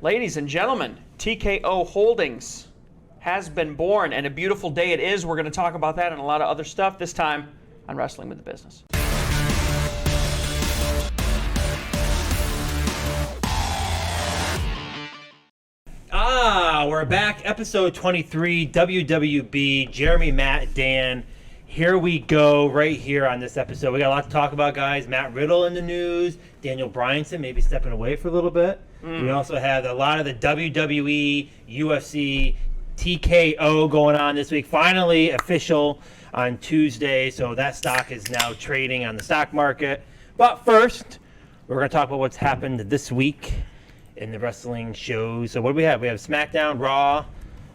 Ladies and gentlemen, TKO Holdings has been born, and a beautiful day it is. We're going to talk about that and a lot of other stuff this time on Wrestling with the Business. We're back. Episode 23, WWB, Jeremy, Matt, Dan. Here we go right here on this episode. We got a lot to talk about, guys. Matt Riddle in the news. Daniel Bryanson maybe stepping away for a little bit. We also have a lot of the WWE, UFC, TKO going on this week. Finally official on Tuesday, so that stock is now trading on the stock market. But first, we're going to talk about what's happened this week in the wrestling shows. So what do we have? We have SmackDown, Raw.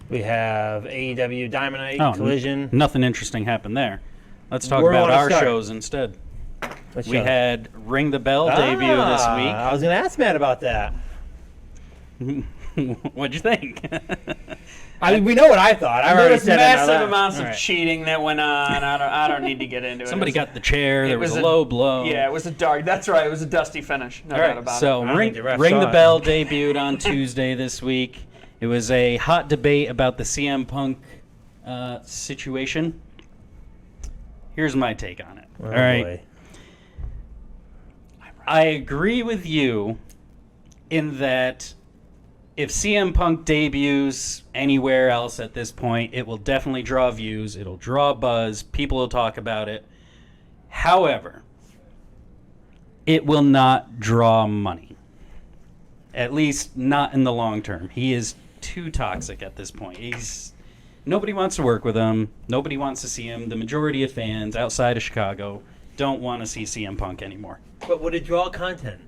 We have AEW, Dynamite, Collision. Nothing interesting happened there. Let's talk about our shows instead. We had Ring the Bell debut this week. I was going to ask Matt about that. What'd you think? I mean, we know what I thought. There was massive amounts of cheating that went on. I don't need to get into it. Somebody got the chair. There was a low blow. Yeah, it was a dark. That's right. It was a dusty finish. No doubt about it. So Ring the Bell debuted on Tuesday this week. It was a hot debate about the CM Punk situation. Here's my take on it. All right. Boy. I agree with you in that if CM Punk debuts anywhere else at this point, it will definitely draw views. It'll draw buzz. People will talk about it. However, it will not draw money. At least not in the long term. He is too toxic at this point. Nobody wants to work with him. Nobody wants to see him. The majority of fans outside of Chicago don't want to see CM Punk anymore. But would it draw content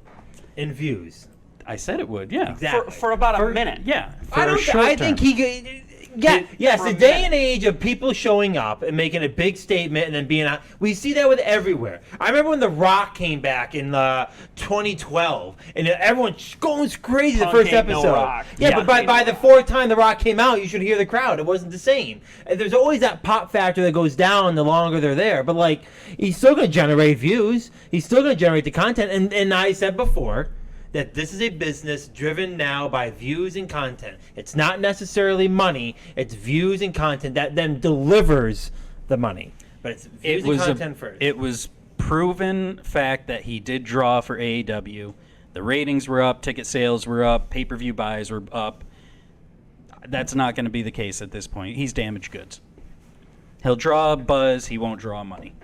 and views? I said it would, yeah. Exactly. For about a minute. Yeah. I think he... Yes, the day and age of people showing up and making a big statement and then being out. We see that with everywhere. I remember when The Rock came back in 2012 and everyone going crazy the first episode. No Rock. Yeah, but by the fourth time The Rock came out, you should hear the crowd. It wasn't the same. And there's always that pop factor that goes down the longer they're there. But, like, he's still going to generate views. He's still going to generate the content. And I said before that this is a business driven now by views and content. It's not necessarily money. It's views and content that then delivers the money. But it's views and content first. It was proven fact that he did draw for AEW. The ratings were up, ticket sales were up, pay-per-view buys were up. That's not going to be the case at this point. He's damaged goods. He'll draw buzz. He won't draw money.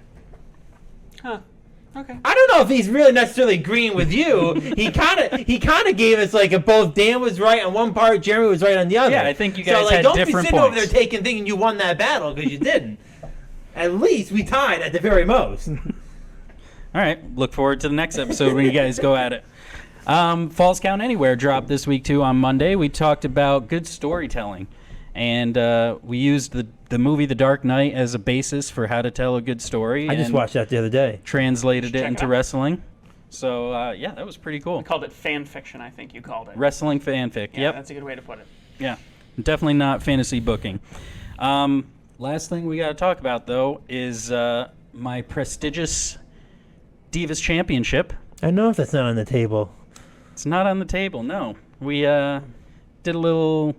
Huh. Okay. I don't know if he's really necessarily agreeing with you. He kind of gave us like both Dan was right on one part, Jeremy was right on the other. Yeah, I think you guys had don't different be sitting points. over there thinking you won that battle because you didn't. At least we tied at the very most. All right. Look forward to the next episode when you guys go at it. Falls Count Anywhere dropped this week too on Monday. We talked about good storytelling, and we used the movie The Dark Knight as a basis for how to tell a good story. I just watched that the other day. Translated it into wrestling. So, yeah, that was pretty cool. We called it fan fiction, I think you called it. Wrestling fanfic, Yeah, yep. that's a good way to put it. Yeah, definitely not fantasy booking. Last thing we got to talk about, though, is my prestigious Divas Championship. I know if that's not on the table. It's not on the table, no. We did a little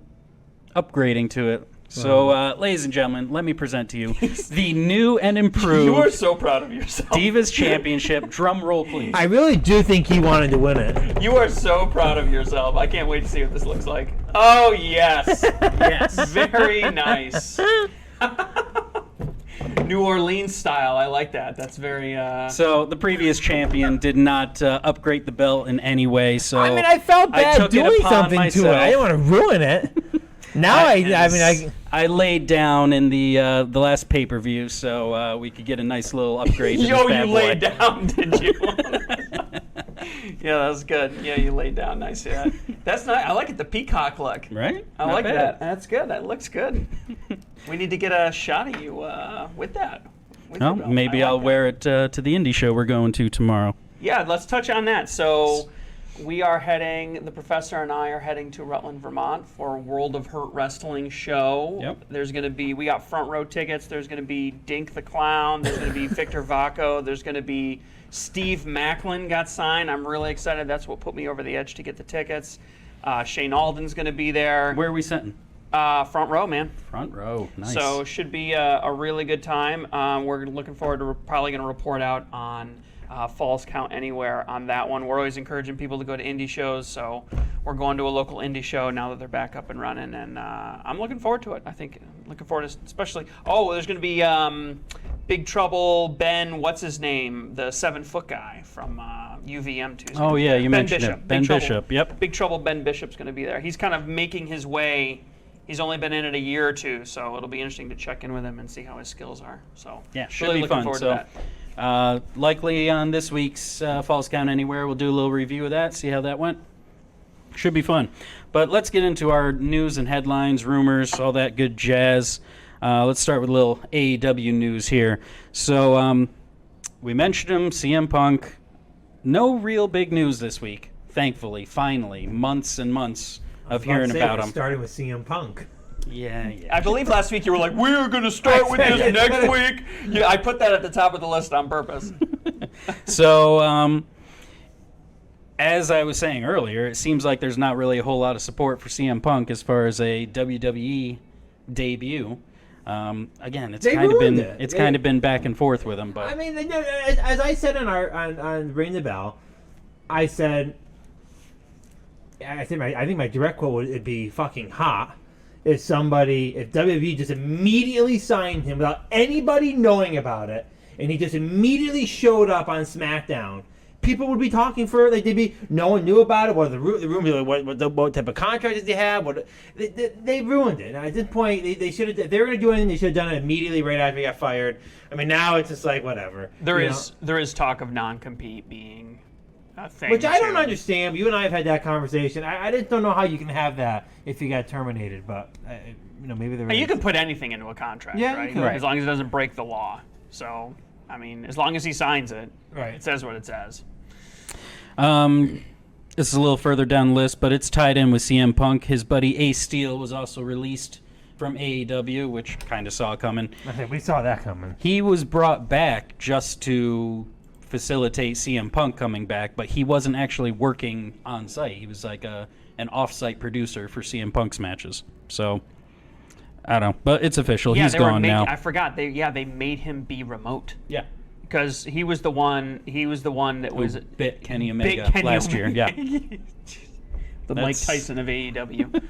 upgrading to it. So, ladies and gentlemen, let me present to you the new and improved You are so proud of yourself. Divas Championship. Drum roll, please. I really do think he wanted to win it. You are so proud of yourself. I can't wait to see what this looks like. Oh, yes. Yes. Very nice. New Orleans style. I like that. That's very... So, the previous champion did not upgrade the belt in any way, so... I mean, I felt bad doing something to it. I didn't want to ruin it. Now I laid down in the last pay-per-view so we could get a nice little upgrade. Yo, you laid down, did you? Yeah, that was good. Yeah, you laid down nice. Yeah, that's nice. I like it. The peacock look. Right? I like that. That's good. That looks good. We need to get a shot of you with that. Well, maybe I'll wear it to the indie show we're going to tomorrow. Yeah, let's touch on that. So. We are heading, the professor and I are heading to Rutland, Vermont for a World of Hurt Wrestling show. Yep. There's going to be, we got front row tickets. There's going to be Dink the Clown. There's going to be Victor Vacco. There's going to be Steve Macklin got signed. I'm really excited. That's what put me over the edge to get the tickets. Shane Alden's going to be there. Where are we sitting? Front row, man. Front row. Nice. So should be a really good time. We're looking forward to probably going to report out on Falls Count Anywhere on that one. We're always encouraging people to go to indie shows, so we're going to a local indie show now that they're back up and running, and I'm looking forward to it. I think looking forward to especially. Oh, there's going to be Big Trouble Ben. What's his name? The 7-foot guy from UVM Tuesday. Oh yeah, you Ben mentioned Bishop. it. Ben Big Trouble. Bishop. Yep. Big Trouble Ben Bishop's going to be there. He's kind of making his way. He's only been in it a year or two, so it'll be interesting to check in with him and see how his skills are. So Yeah, should really be looking fun. forward So, to that. likely on this week's Falls Count Anywhere, we'll do a little review of that, see how that went. Should be fun. But let's get into our news and headlines, rumors, all that good jazz. Let's start with a little AEW news here. So we mentioned him, CM Punk. No real big news this week, thankfully, finally. Months and months of hearing about him. Starting with CM Punk. Yeah. I believe last week you were like, we're going to start with this next week. Yeah, I put that at the top of the list on purpose. So, as I was saying earlier, it seems like there's not really a whole lot of support for CM Punk as far as a WWE debut. Again, it's kind of been back and forth with him. But I mean, as I said on Ring the Bell, I think my direct quote would be fucking hot. If WWE just immediately signed him without anybody knowing about it, and he just immediately showed up on SmackDown, people would be talking no one knew about it. What the rumors? What type of contract did they have? They ruined it. At this point, they should have. If they were going to do anything, they should have done it immediately right after he got fired. I mean, now it's just like whatever. There is talk of non-compete being a thing, which I don't understand. You and I have had that conversation. I just don't know how you can have that if you got terminated. But maybe there. You can put anything into a contract, yeah, right? You could. As long as it doesn't break the law. So, I mean, as long as he signs it, right. It says what it says. This is a little further down the list, but it's tied in with CM Punk. His buddy Ace Steel was also released from AEW, which kind of saw it coming. I think we saw that coming. He was brought back just to facilitate CM Punk coming back, but he wasn't actually working on site. He was like an off-site producer for CM Punk's matches. So I don't know, but it's official. He's gone now. I forgot. They made him be remote. Yeah. Because he was the one that was bit Kenny Omega last year. Yeah. Mike Tyson of AEW.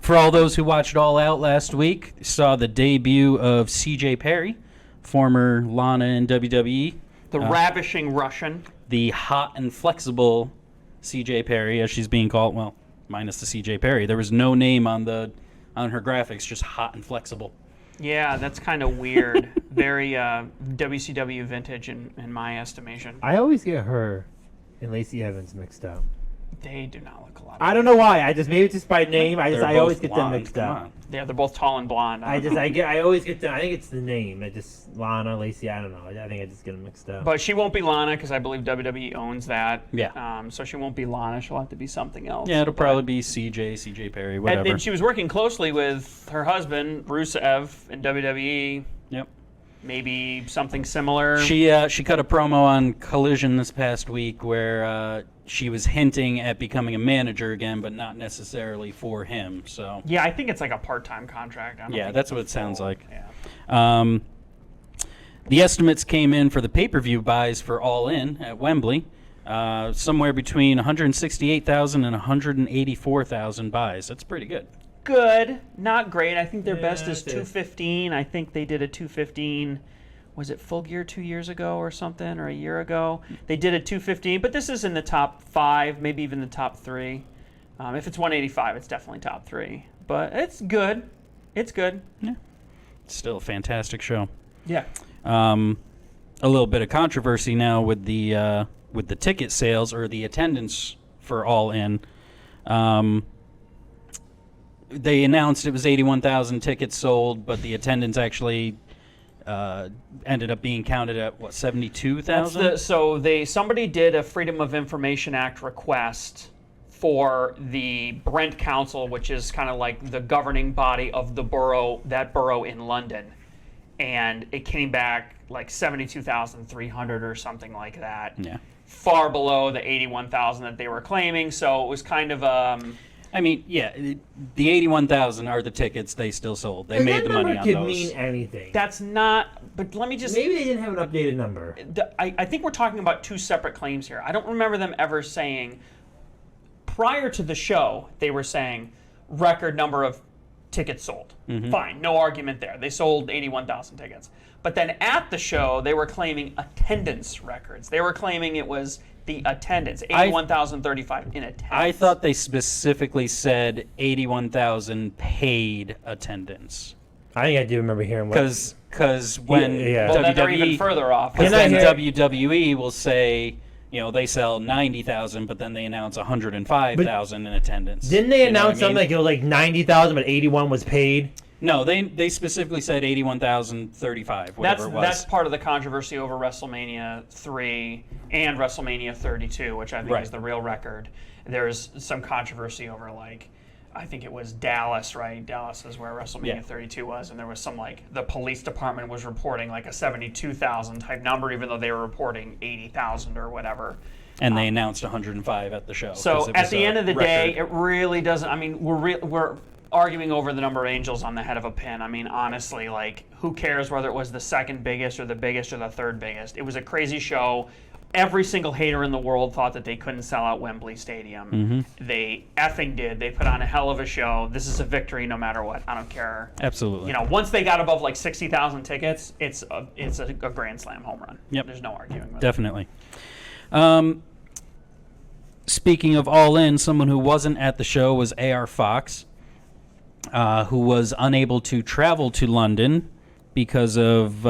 For all those who watched All Out last week, saw the debut of CJ Perry, former Lana in WWE. The ravishing Russian. The hot and flexible CJ Perry, as she's being called. Well, minus the CJ Perry. There was no name on her graphics, just hot and flexible. Yeah, that's kind of weird. Very WCW vintage in my estimation. I always get her and Lacey Evans mixed up. They do not look alike. I don't know why. Maybe it's just by name. I always get them blonde. mixed up. Yeah, they're both tall and blonde. I always get them. I think it's the name. Lana, Lacey. I don't know. I think I just get them mixed up. But she won't be Lana because I believe WWE owns that. Yeah. So she won't be Lana. She'll have to be something else. Yeah, it'll probably be CJ Perry, whatever. And she was working closely with her husband Rusev in WWE. Yep. Maybe something similar. She cut a promo on Collision this past week where she was hinting at becoming a manager again, but not necessarily for him. So yeah, I think it's like a part-time contract. That's what it sounds like. Yeah. The estimates came in for the pay-per-view buys for All In at Wembley, somewhere between 168,000 and 184,000 buys. That's pretty good. Good, not great. I think their best is that's it. 215. I think they did a 215. Was it Full Gear 2 years ago or something, or a year ago? They did a 215, but this is in the top 5, maybe even the top 3. If it's 185, it's definitely top 3. But it's good. It's good. Yeah, it's still a fantastic show. Yeah. A little bit of controversy now with the ticket sales or the attendance for All In. They announced it was 81,000 tickets sold, but the attendance actually ended up being counted at 72,000. So somebody did a Freedom of Information Act request for the Brent Council, which is kind of like the governing body of the borough in London, and it came back like 72,300 or something like that. Yeah. far below the 81,000 that they were claiming. So it was kind of I mean, yeah, the 81,000 are the tickets they still sold. They made the money on could those. mean anything. that's not. But let me just. Maybe they didn't have an updated number. I think we're talking about two separate claims here. I don't remember them ever saying prior to the show they were saying record number of tickets sold. Fine, no argument there. They sold 81,000 tickets. But then at the show they were claiming attendance records. They were claiming it was the attendance, 81,035 in attendance. I thought they specifically said 81,000 paid attendance. I think I do remember hearing what. Because when Well, then they're even WWE, further off. because Can I then hear- WWE will say, they sell 90,000, but then they announce 105,000 in attendance. Didn't they You know what announce I mean? something like it was like 90,000, but 81 was paid? No, they specifically said 81,035, whatever it was. That's part of the controversy over WrestleMania 3 and WrestleMania 32, which I think Right. is the real record. There's some controversy over, I think it was Dallas, right? Dallas is where WrestleMania 32 was, and there was some, the police department was reporting, a 72,000 type number, even though they were reporting 80,000 or whatever. And they announced 105 at the show. 'cause So it at was the a end of the day, record. it really doesn't. I mean, we're arguing over the number of angels on the head of a pin. I mean, honestly, who cares whether it was the second biggest or the biggest or the third biggest? It was a crazy show. Every single hater in the world thought that they couldn't sell out Wembley Stadium. They effing did. They put on a hell of a show. This is a victory no matter what. I don't care. Absolutely. Once they got above 60,000 tickets, it's a Grand Slam home run. Yep. There's no arguing with it. Definitely. Speaking of All In, someone who wasn't at the show was AR Fox, who was unable to travel to London because of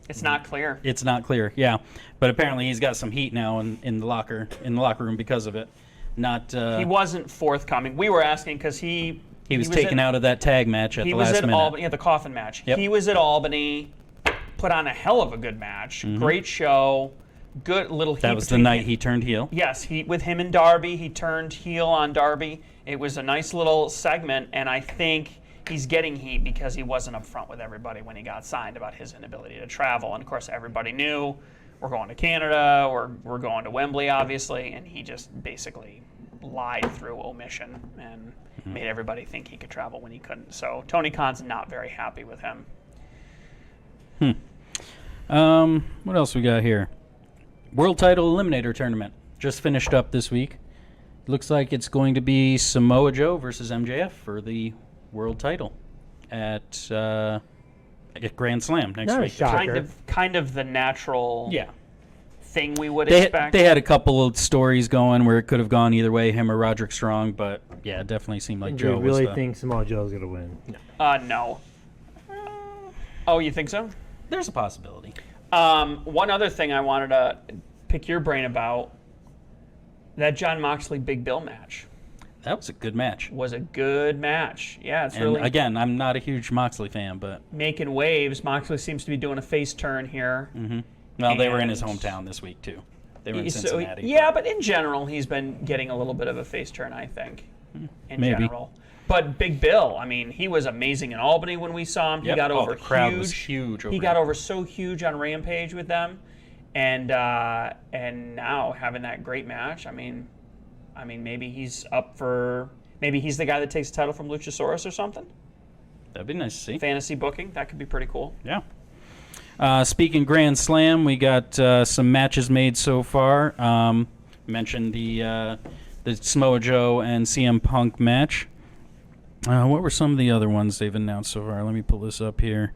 It's not clear. it's not clear. Yeah, but apparently he's got some heat now in the locker room because of it. Not He wasn't forthcoming. We were asking because he was taken out of that tag match at He the was last at minute. Albany, the coffin match. Yep. He was at Albany, put on a hell of a good match. Great show. Good little heat. That was the between night he turned heel. Yes, with him and Darby, he turned heel on Darby. It was a nice little segment, and I think he's getting heat because he wasn't upfront with everybody when he got signed about his inability to travel. And of course, everybody knew we're going to Canada, or we're going to Wembley, obviously, and he just basically lied through omission and made everybody think he could travel when he couldn't. So Tony Khan's not very happy with him. What else we got here? World Title Eliminator Tournament just finished up this week. Looks like it's going to be Samoa Joe versus MJF for the world title at Grand Slam next Not a week. shocker. Kind of the natural Yeah. thing we would They expect. had a couple of stories going where it could have gone either way, him or Roderick Strong, but yeah, it definitely seemed like Do Joe you really was the, think Samoa Joe's going to win? No. Oh, you think so? There's a possibility. One other thing I wanted to pick your brain about, that Jon Moxley Big Bill match That was a good match. was a good match. Yeah, it's And really again, I'm not a huge Moxley fan, but making waves. Moxley seems to be doing a face turn here. well, they were in his And- hometown this week too. They were in So, Cincinnati. yeah, but in general, he's been getting a little bit of a face turn, I think, in Maybe. general. But Big Bill, I mean, he was amazing in Albany when we saw him. He Yep. got Oh, over the crowd huge. was huge over He got him. over so huge on Rampage with them, and now having that great match. I mean, maybe he's up for. Maybe he's the guy that takes the title from Luchasaurus or something. That'd be nice to see. Fantasy booking, that could be pretty cool. Yeah. Speaking Grand Slam, we got some matches made so far. Mentioned the Samoa Joe and CM Punk match. What were some of the other ones they've announced so far? Let me pull this up here.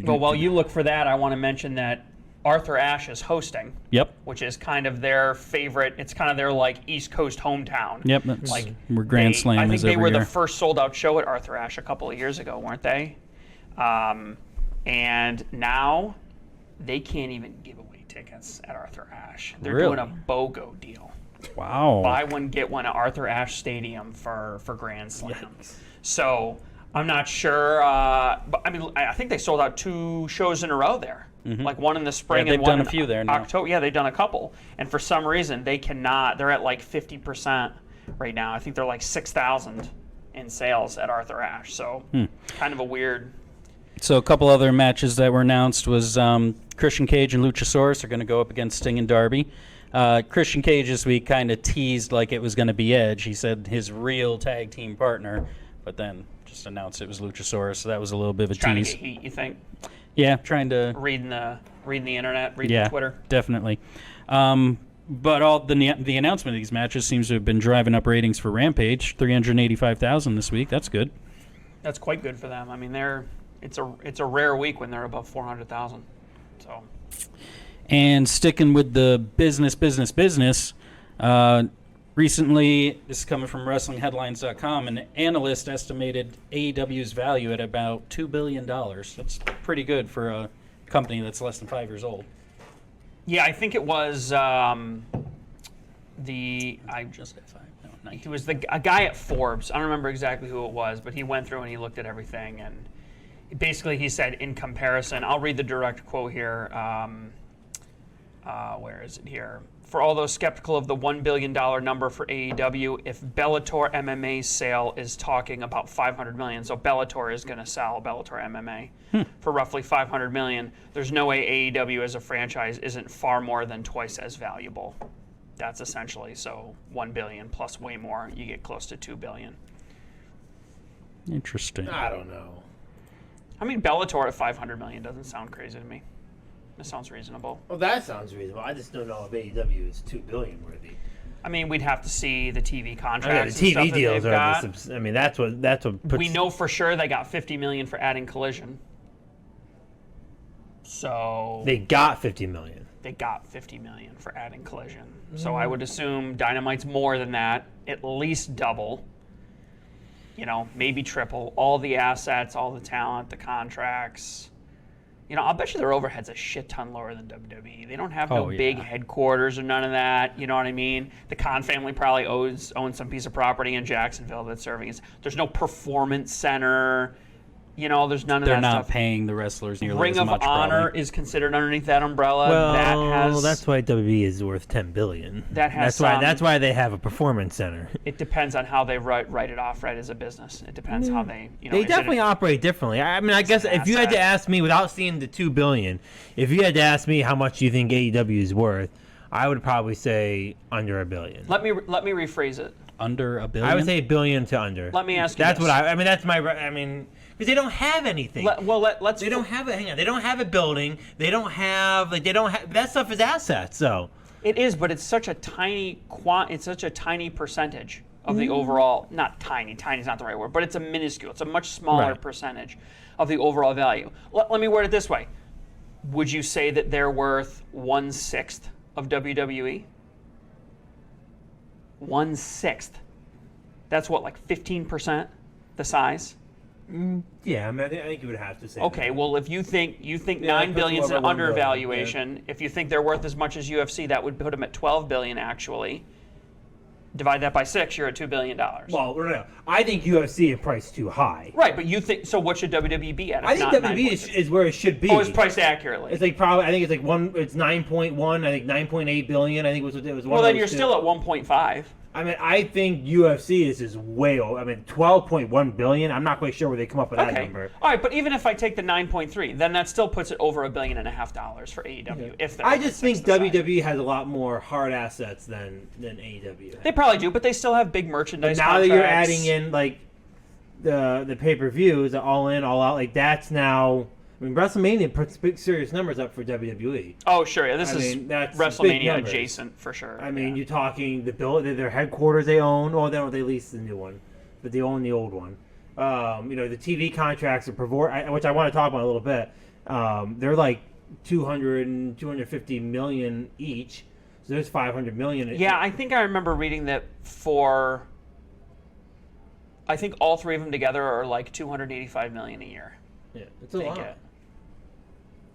Well, while you look for that, I want to mention that Arthur Ashe is hosting, Yep. which is kind of their favorite. It's kind of their East Coast hometown. Yep. That's Like, where Grand Slam I think is they every were year. the first sold out show at Arthur Ashe a couple of years ago, weren't they? And now they can't even give away tickets at Arthur Ashe. They're Really? doing a BOGO deal. Wow. Buy one, get one at Arthur Ashe Stadium for Grand Slam. So I'm not sure. But I mean, I think they sold out 2 shows in a row there. Like one in the spring Yeah, and they've one done a in few there now. October. Yeah, they've done a couple. And for some reason, they cannot. They're at 50% right now. I think they're 6,000 in sales at Arthur Ashe. So kind of a weird So a couple other matches that were announced was Christian Cage and Luchasaurus are going to go up against Sting and Darby. Christian Cage this week kind of teased like it was going to be Edge. He said his real tag team partner, but then just announced it was Luchasaurus. So that was a little bit of a Trying to tease. get heat, you think? Yeah, trying to Reading the internet, reading the Twitter. Definitely. But all the announcement of these matches seems to have been driving up ratings for Rampage. 385,000 this week. That's good. That's quite good for them. I mean, it's a rare week when they're above 400,000. So. And sticking with the business, recently, this is coming from WrestlingHeadlines.com, an analyst estimated AEW's value at about $2 billion. That's pretty good for a company that's less than 5 years old. Yeah, I think it was Just at 5. No, 19. it was a guy at Forbes. I don't remember exactly who it was, but he went through and he looked at everything, and basically he said in comparison, I'll read the direct quote here. Where is it here? For all those skeptical of the $1 billion number for AEW, if Bellator MMA's sale is talking about $500 million, so Bellator is going to sell Bellator MMA for roughly $500 million, there's no way AEW as a franchise isn't far more than twice as valuable. That's essentially, so $1 billion plus way more, you get close to $2 billion. Interesting. I don't know. I mean, Bellator at $500 million doesn't sound crazy to me. It sounds reasonable. Well, that sounds reasonable. I just don't know if AEW is $2 billion worthy. I mean, we'd have to see the TV I contracts. mean, the and TV stuff deals that are. they've got. I mean, that's what puts. We know for sure they got $50 million for adding Collision. So they got $50 million. They got $50 million for adding Collision. So I would assume Dynamite's more than that, at least double. You know, maybe triple. All the assets, all the talent, the contracts. You know, I'll bet you their overhead's a shit ton lower than WWE. They don't have no big headquarters or none of that. You know what I mean? The Khan family probably owns some piece of property in Jacksonville that's serving as. There's no performance center. You know, there's none of They're that not stuff. paying the wrestlers nearly Ring as of much. Honor probably. is considered underneath that umbrella. Well, that's why WWE is worth $10 billion. That's that's why they have a performance center. It depends on how they write it off, right, as a business. It depends how they, you know. They definitely operate differently. I mean, I guess if you had to ask me, without seeing the $2 billion, if you had to ask me how much you think AEW is worth, I would probably say under $1 billion. Let me rephrase it. Under $1 billion? I would say $1 billion to under. Let me ask you That's this. what I mean, that's my. I mean, because they don't have anything. Let's. They don't have a. Hang on. They don't have a building. They don't have. Like, they don't have. That stuff is assets. So. It is, but it's such a tiny It's such a tiny percentage of the overall. Not tiny. Tiny is not the right word, but it's a minuscule. It's a much smaller percentage of the overall value. Let me word it this way: would you say that they're worth 1/6 of WWE? 1/6. That's what, like 15% the size. Yeah, I mean, I think you would have to say. Okay, that. well, if you think Yeah, $9 billion is puts them an over $1 billion, undervaluation, if you think they're worth as much as UFC, that would put them at $12 billion actually. Divide that by 6, you're at $2 billion. Well, no. I think UFC is priced too high. Right, but you think so? What should WWE be at? I think WWE is where it should be. Oh, it's priced accurately. It's like probably. I think it's like one. It's 9.1. I think 9.8 billion. I think was what it was. Well, then you're still at 1.5. I mean, I think UFC is way over. I mean, 12.1 billion. I'm not quite sure where they come up with that Okay. number. All right, but even if I take the 9.3, then that still puts it over $1.5 billion for AEW. If they're I just think the size. WWE has a lot more hard assets than AEW. They probably do, but they still have big merchandise. But now that you're contracts. adding in like the pay-per-views, the all in, all out, like that's now. I mean, WrestleMania puts big serious numbers up for WWE. Oh, sure. Yeah, this I is mean, that's big WrestleMania numbers. adjacent for sure. I mean, yeah. you're talking their headquarters they own. Well, they lease the new one, but they own the old one. You know, the TV contracts are which I want to talk about a little bit. They're like 200 and 250 million each. So there's 500 million. Yeah, I think I remember reading that I think all three of them together are like $285 million a year. Yeah, it's a lot. Get.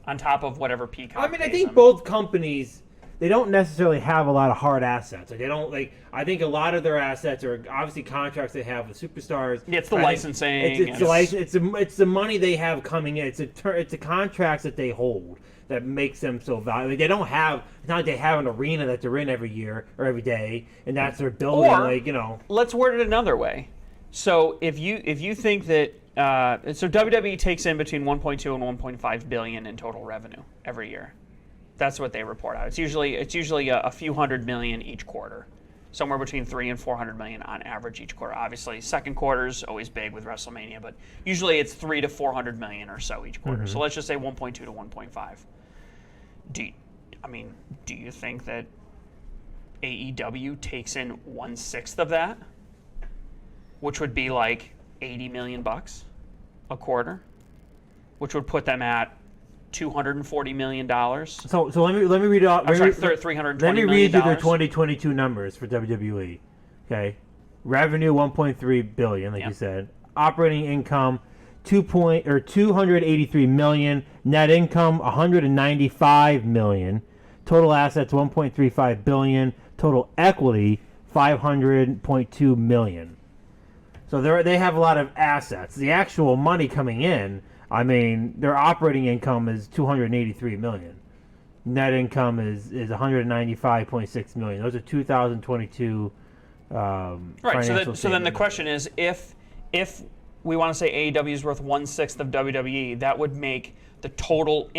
On top of whatever Peacock. I mean, I pays think them. both companies, they don't necessarily have a lot of hard assets. Like, they don't I think a lot of their assets are obviously contracts they have with superstars. Yeah, it's the I think licensing. It's the money they have coming in. It's the contracts that they hold that makes them so valuable. They don't have. It's not like they have an arena that they're in every year or every day, and that's their building. Or, you know. Let's word it another way. So if you think that So WWE takes in between 1.2 and 1.5 billion in total revenue every year. That's what they report out. It's usually a few hundred million each quarter, somewhere between 300 and 400 million on average each quarter. Obviously, second quarter's always big with WrestleMania, but usually it's 300 to 400 million or so each quarter. So let's just say 1.2 to 1.5. Do you think that AEW takes in 1/6 of that, which would be like $80 million a quarter, which would put them at $240 million? So let me read out. I'm sorry, $320 Let me million. read you their 2022 numbers for WWE. Okay, revenue 1.3 billion, like you said. Operating income 283 million. Net income 195 million. Total assets 1.35 billion. Total equity 500.2 million. So they have a lot of assets. The actual money coming in, I mean, their operating income is 283 million. Net income is 195.6 million. Those are 2022 Right. So then the question is, if we want to say AEW is worth 1/6 of WWE, that would make the total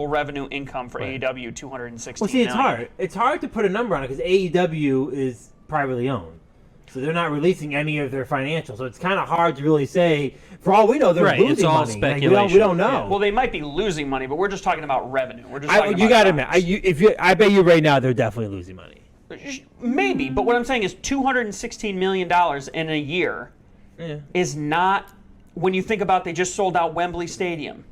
revenue income for AEW 216 Well, see, it's hard. It's hard to put a number on it because AEW is privately owned. So they're not releasing any of their financials. So it's kind of hard to really say. For all we know, they're losing it's all money. speculation. We don't know. Yeah. Well, they might be losing money, but we're just talking about revenue. We're just talking You about got to admit, I bet you right now they're definitely losing money. Maybe, but what I'm saying is $216 million in a year is not, when you think about they just sold out Wembley Stadium,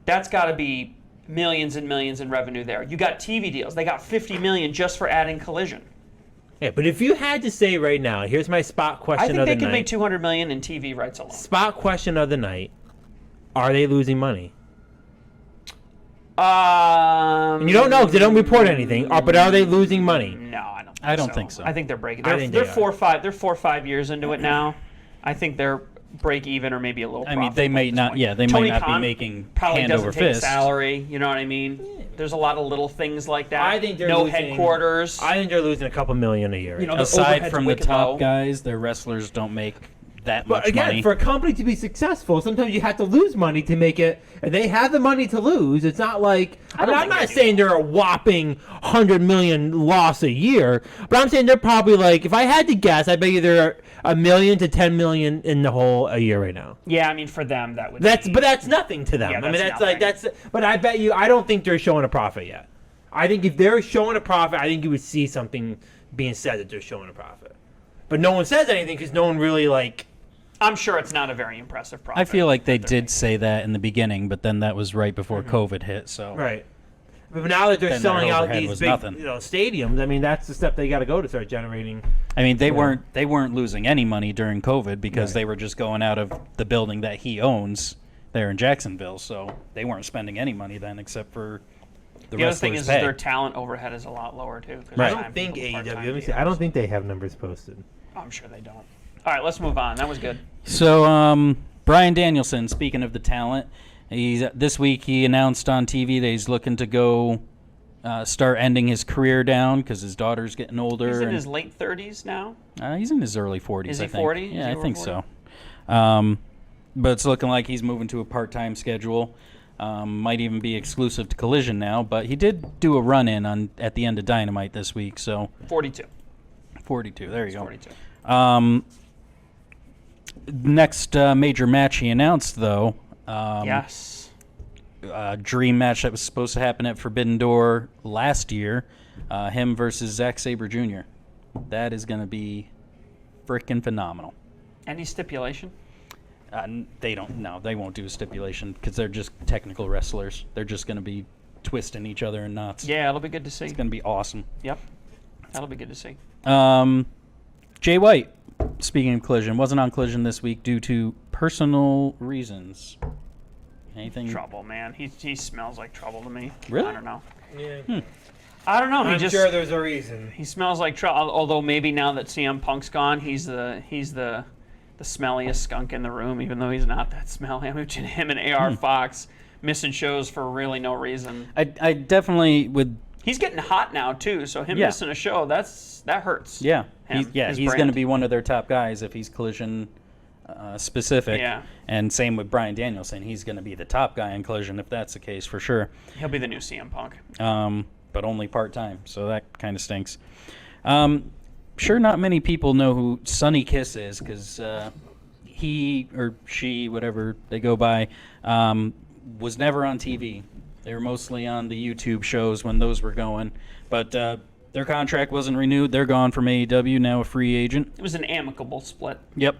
that's got to be millions and millions in revenue there. You got TV deals. They got $50 million just for adding Collision. Yeah, but if you had to say right now, here's my spot question I of the think night. they could make $200 million in TV rights alone. Spot question of the night. Are they losing money? And you don't know because they don't report anything. But are they losing money? No, I don't think so. I think they're breaking. I think They're they 4 or 5 years into it now. I think they're break even or maybe a little. I mean, they may not. Yeah, they Tony might not Khan be making probably hand doesn't over take fist. salary. You know what I mean? There's a lot of little things like that. I think they're no losing, headquarters. I think they're losing a couple million a year. You know, Aside overhead's from the wicked top low. guys, their wrestlers don't make that But much again, money. for a company to be successful, sometimes you have to lose money to make it. And they have the money to lose. It's not like I'm not saying they're a whopping 100 million loss a year, but I'm saying they're probably like, if I had to guess, I bet you they're $1 million to 10 million in the whole a year right now. Yeah, I mean for them that would. But that's nothing to them. Yeah, I mean that's that's nothing. But I bet you, I don't think they're showing a profit yet. I think if they're showing a profit, I think you would see something being said that they're showing a profit. But no one says anything because no one really like. I'm sure it's not a very impressive profit. I feel like they did say that in the beginning, but then that was right before COVID hit. So Right. But now that they're Then selling their out overhead these was big nothing. stadiums, I mean that's the step they got to go to start generating. I mean, they weren't losing any money during COVID because they were just going out of the building that he owns there in Jacksonville. So they weren't spending any money then, except for The other thing is their talent overhead is a lot lower too. I don't think AEW. Let me see. I don't think they have numbers posted. I'm sure they don't. All right, let's move on. That was good. So, Bryan Danielson, speaking of the talent, this week he announced on TV that he's looking to go start ending his career down because his daughter's getting older. He's in his late 30s now. He's in his early 40s. Is he I think. 40? Yeah, Is he I over think 40? so. But it's looking like he's moving to a part-time schedule. Might even be exclusive to Collision now. But he did do a run-in at the end of Dynamite this week. So 42. 42. There you go. 42. Next major match he announced, though. Yes. A dream match that was supposed to happen at Forbidden Door last year. Him versus Zack Sabre Jr. That is going to be freaking phenomenal. Any stipulation? They won't do a stipulation because they're just technical wrestlers. They're just going to be twisting each other in knots. Yeah, it'll be good to see. It's going to be awesome. Yep. That'll be good to see. Jay White, speaking of Collision, wasn't on Collision this week due to personal reasons. Anything? Trouble, man. He smells like trouble to me. Really? I don't know. Yeah. I don't know. I'm sure there's a reason. He smells like trouble. Although maybe now that CM Punk's gone, he's the smelliest skunk in the room. Even though he's not that smelly. I mean, him and AR Fox missing shows for really no reason. I definitely would. He's getting hot now too. So him missing a show, that hurts. Yeah. His He's brand. going to be one of their top guys if he's Collision specific. Yeah. And same with Bryan Danielson. He's going to be the top guy in Collision if that's the case for sure. He'll be the new CM Punk. But only part-time, so that kind of stinks. Sure not many people know who Sonny Kiss is because he or she, whatever they go by, was never on TV. They were mostly on the YouTube shows when those were going. But their contract wasn't renewed. They're gone from AEW, now a free agent. It was an amicable split. Yep.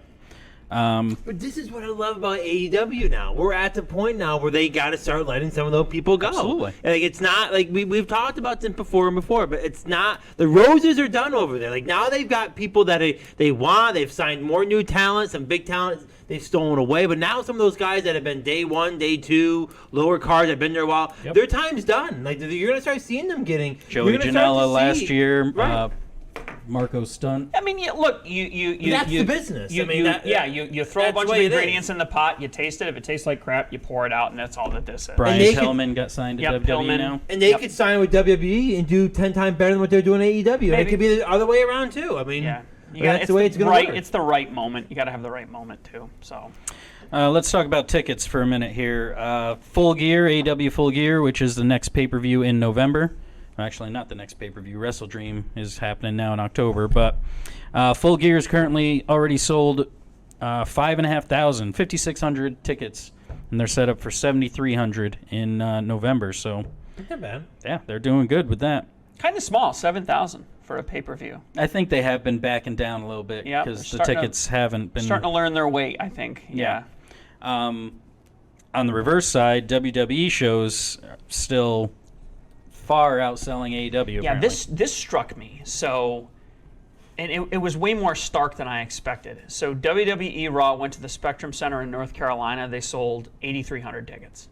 But this is what I love about AEW now. We're at the point now where they got to start letting some of those people go. Absolutely. Like, it's not like we've talked about this before, but it's not. The roses are done over there. Like, now they've got people that they want. They've signed more new talent, some big talent they've stolen away. But now some of those guys that have been day one, day two, lower cards, have been there a while, their time's done. Like, you're going to start seeing them getting. Joey Janela last year. Right. Marco Stunt. I mean, look, you that's the business. You throw a bunch of ingredients in the pot, you taste it. If it tastes like crap, you pour it out, and that's all that this is. Brian Pillman got signed to WWE now. And they could sign with WWE and do 10 times better than what they're doing at AEW. And it could be the other way around, too. I mean, that's the way it's going to work. It's the right moment. You got to have the right moment, too. So, let's talk about tickets for a minute here. Full Gear, AEW Full Gear, which is the next pay-per-view in November. Actually, not the next pay-per-view. Wrestle Dream is happening now in October. But Full Gear is currently already sold 5,600 tickets, and they're set up for 7,300 in November. So, not bad. Yeah, they're doing good with that. Kind of small, 7,000 for a pay-per-view. I think they have been backing down a little bit because the tickets haven't been starting to learn their weight. I think. Yeah. On the reverse side, WWE shows still far outselling AEW. Yeah, apparently. this struck me. So, and it was way more stark than I expected. So WWE Raw went to the Spectrum Center in North Carolina. They sold 8,300 tickets.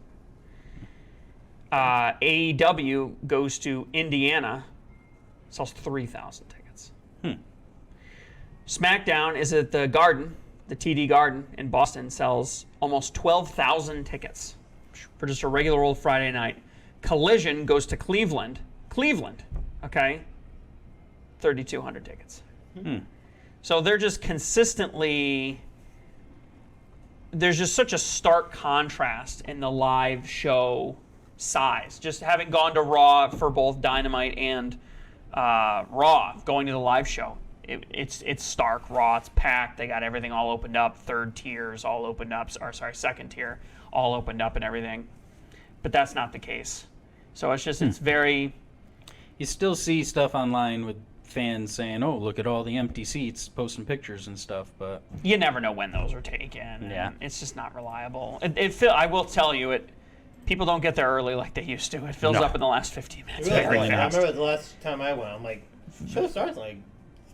AEW goes to Indiana, sells 3,000 tickets. SmackDown is at the Garden, the TD Garden in Boston, sells almost 12,000 tickets for just a regular old Friday night. Collision goes to Cleveland, okay, 3,200 tickets. So they're just consistently, there's just such a stark contrast in the live show size. Just having gone to Raw for both Dynamite and Raw, going to the live show, it's stark. Raw, it's packed. They got everything all opened up. Second tier all opened up and everything. But that's not the case. So it's just, it's very... You still see stuff online with fans saying, oh, look at all the empty seats, posting pictures and stuff, but... You never know when those are taken. Yeah. It's just not reliable. I will tell you, people don't get there early like they used to. It fills up in the last 15 minutes. Really? Very I fast. remember the last time I went, I'm like, show starts in like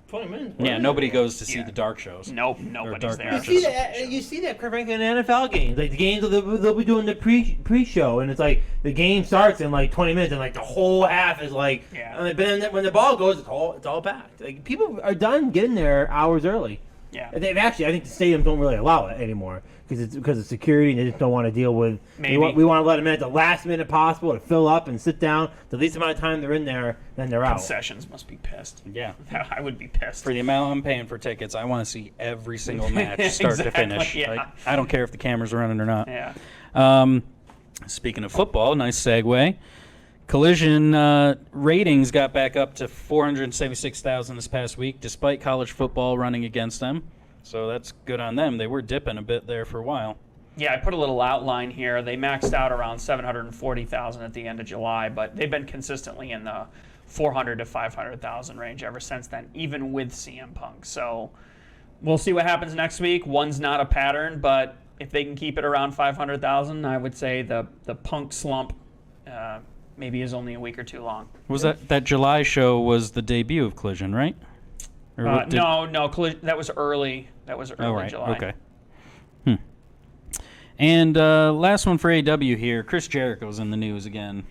20 minutes. Yeah, nobody goes to see the dark shows. Nope, nobody's dark there. matches. You see that, quite frankly, in NFL games. Like, the games, they'll be doing the pre-show, and it's like, the game starts in like 20 minutes, and like the whole half is like, but then when the ball goes, it's all packed. Like, people are done getting there hours early. Yeah. They've actually, I think the stadiums don't really allow it anymore because of security, and they just don't want to deal with. Maybe. We want to let them in at the last minute possible to fill up and sit down. The least amount of time they're in there, then they're out. Concessions must be pissed. Yeah. I would be pissed. For the amount I'm paying for tickets, I want to see every single match start to finish. Yeah. Like, I don't care if the camera's running or not. Yeah. Speaking of football, nice segue. Collision ratings got back up to 476,000 this past week, despite college football running against them. So that's good on them. They were dipping a bit there for a while. Yeah, I put a little outline here. They maxed out around 740,000 at the end of July, but they've been consistently in the 400 to 500,000 range ever since then, even with CM Punk. So we'll see what happens next week. One's not a pattern, but if they can keep it around 500,000, I would say the Punk slump maybe is only a week or two long. Was that July show was the debut of Collision, right? Or No, Collision, that was early. That was early July. Okay. And last one for AW here. Chris Jericho's in the news again.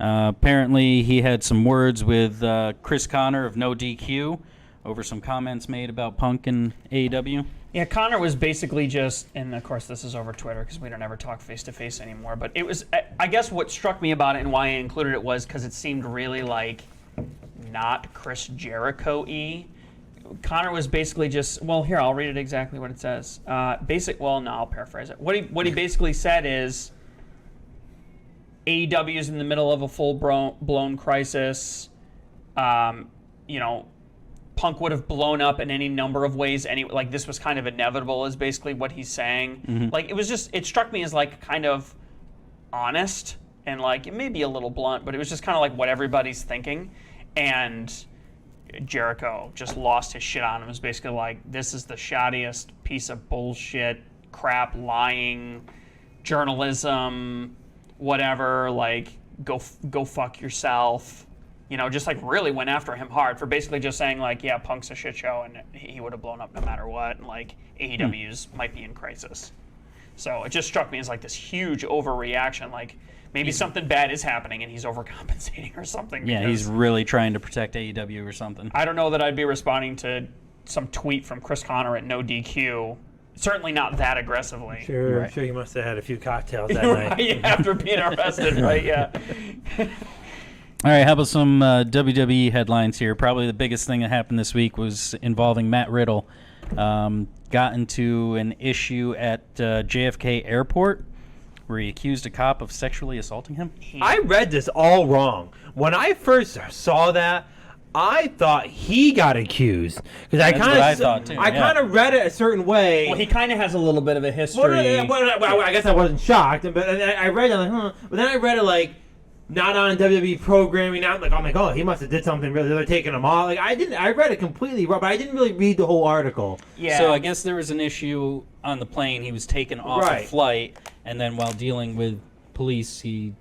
Apparently, he had some words with Chris Connor of No DQ over some comments made about Punk and AEW. Yeah, Connor was basically just, and of course this is over Twitter because we don't ever talk face-to-face anymore, but it was, I guess what struck me about it and why I included it was because it seemed really like not Chris Jericho-y. Connor was basically just, well, here, I'll read it exactly what it says. I'll paraphrase it. What he basically said is AEW is in the middle of a full-blown crisis. You know, Punk would have blown up in any number of ways. Like, this was kind of inevitable is basically what he's saying. Mm-hmm. Like, it struck me as, like, kind of honest and, like, it may be a little blunt, but it was just kind of like what everybody's thinking. And Jericho just lost his shit on him. It was basically like, this is the shoddiest piece of bullshit, crap, lying, journalism, whatever, like, go fuck yourself. You know, just like really went after him hard for basically just saying like, yeah, Punk's a shit show and he would have blown up no matter what, and like AEW's might be in crisis. So it just struck me as like this huge overreaction, like maybe something bad is happening and he's overcompensating or something. Yeah, he's really trying to protect AEW or something. I don't know that I'd be responding to some tweet from Chris Connor at No DQ. Certainly not that aggressively. Sure, Right. I'm sure you must have had a few cocktails that Right, night. yeah, after being arrested, right? Yeah. All right, how about some WWE headlines here? Probably the biggest thing that happened this week was involving Matt Riddle. Got into an issue at JFK Airport where he accused a cop of sexually assaulting him. I read this all wrong. When I first saw that, I thought he got accused because That's what I thought, too, I yeah. kind of read it a certain way. Well, he kind of has a little bit of a history. Well, I guess I wasn't shocked, but I read it like, But then I read it like not on WWE programming. Not like I'm like, oh, he must have did something really. They're taking him off. Like I read it completely wrong, but I didn't really read the whole article. Yeah. So I guess there was an issue on the plane. He was taken off Right. a flight, and then while dealing with police, he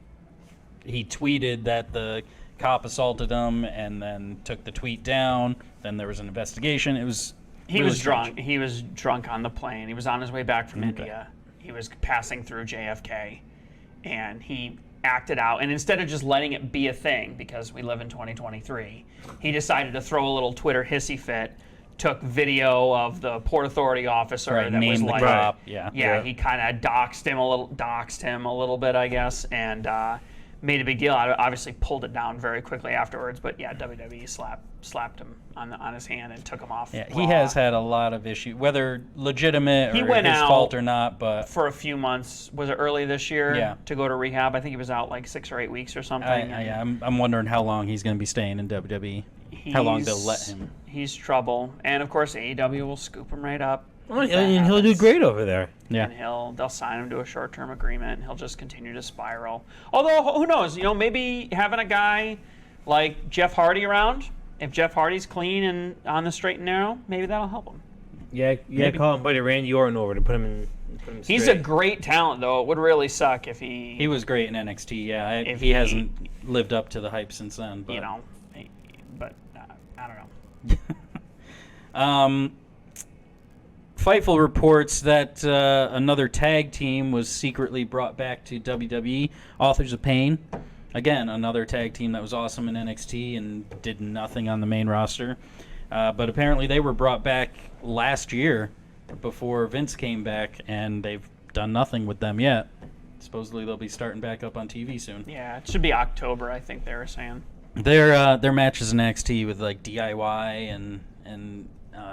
tweeted that the cop assaulted him, and then took the tweet down. Then there was an investigation. He really was strange. drunk. He was drunk on the plane. He was on his way back from India. He was passing through JFK, and he acted out. And instead of just letting it be a thing, because we live in 2023, he decided to throw a little Twitter hissy fit. Took video of the Port Authority officer Right, that was named the like, cop. Yeah. yeah, he kind of doxed him a little bit, I guess, and made a big deal out of it. Obviously pulled it down very quickly afterwards, but yeah, WWE slapped him on his hand and took him off. Yeah, he has had a lot of issues, whether legitimate He or went his out fault or not. But for a few months. Was it early this year? Yeah. To go to rehab. I think he was out like 6 or 8 weeks or something. I'm wondering how long he's going to be staying in WWE. How long they'll let him. He's trouble, and of course AEW will scoop him right up. Well, if that and he'll do happens. great over there. Yeah. And they'll sign him to a short-term agreement, and he'll just continue to spiral. Although, who knows? You know, maybe having a guy like Jeff Hardy around, if Jeff Hardy's clean and on the straight and narrow, maybe that'll help him. Yeah, Maybe. call him buddy Randy Orton over to put him in. He's a great talent, though. It would really suck if He was great in NXT. Yeah, If he hasn't lived up to the hype since then. But. you know, but I don't know. Fightful reports that another tag team was secretly brought back to WWE, Authors of Pain. Again, another tag team that was awesome in NXT and did nothing on the main roster. But apparently they were brought back last year before Vince came back, and they've done nothing with them yet. Supposedly they'll be starting back up on TV soon. Yeah, it should be October, I think they were saying. Their matches in NXT with like DIY and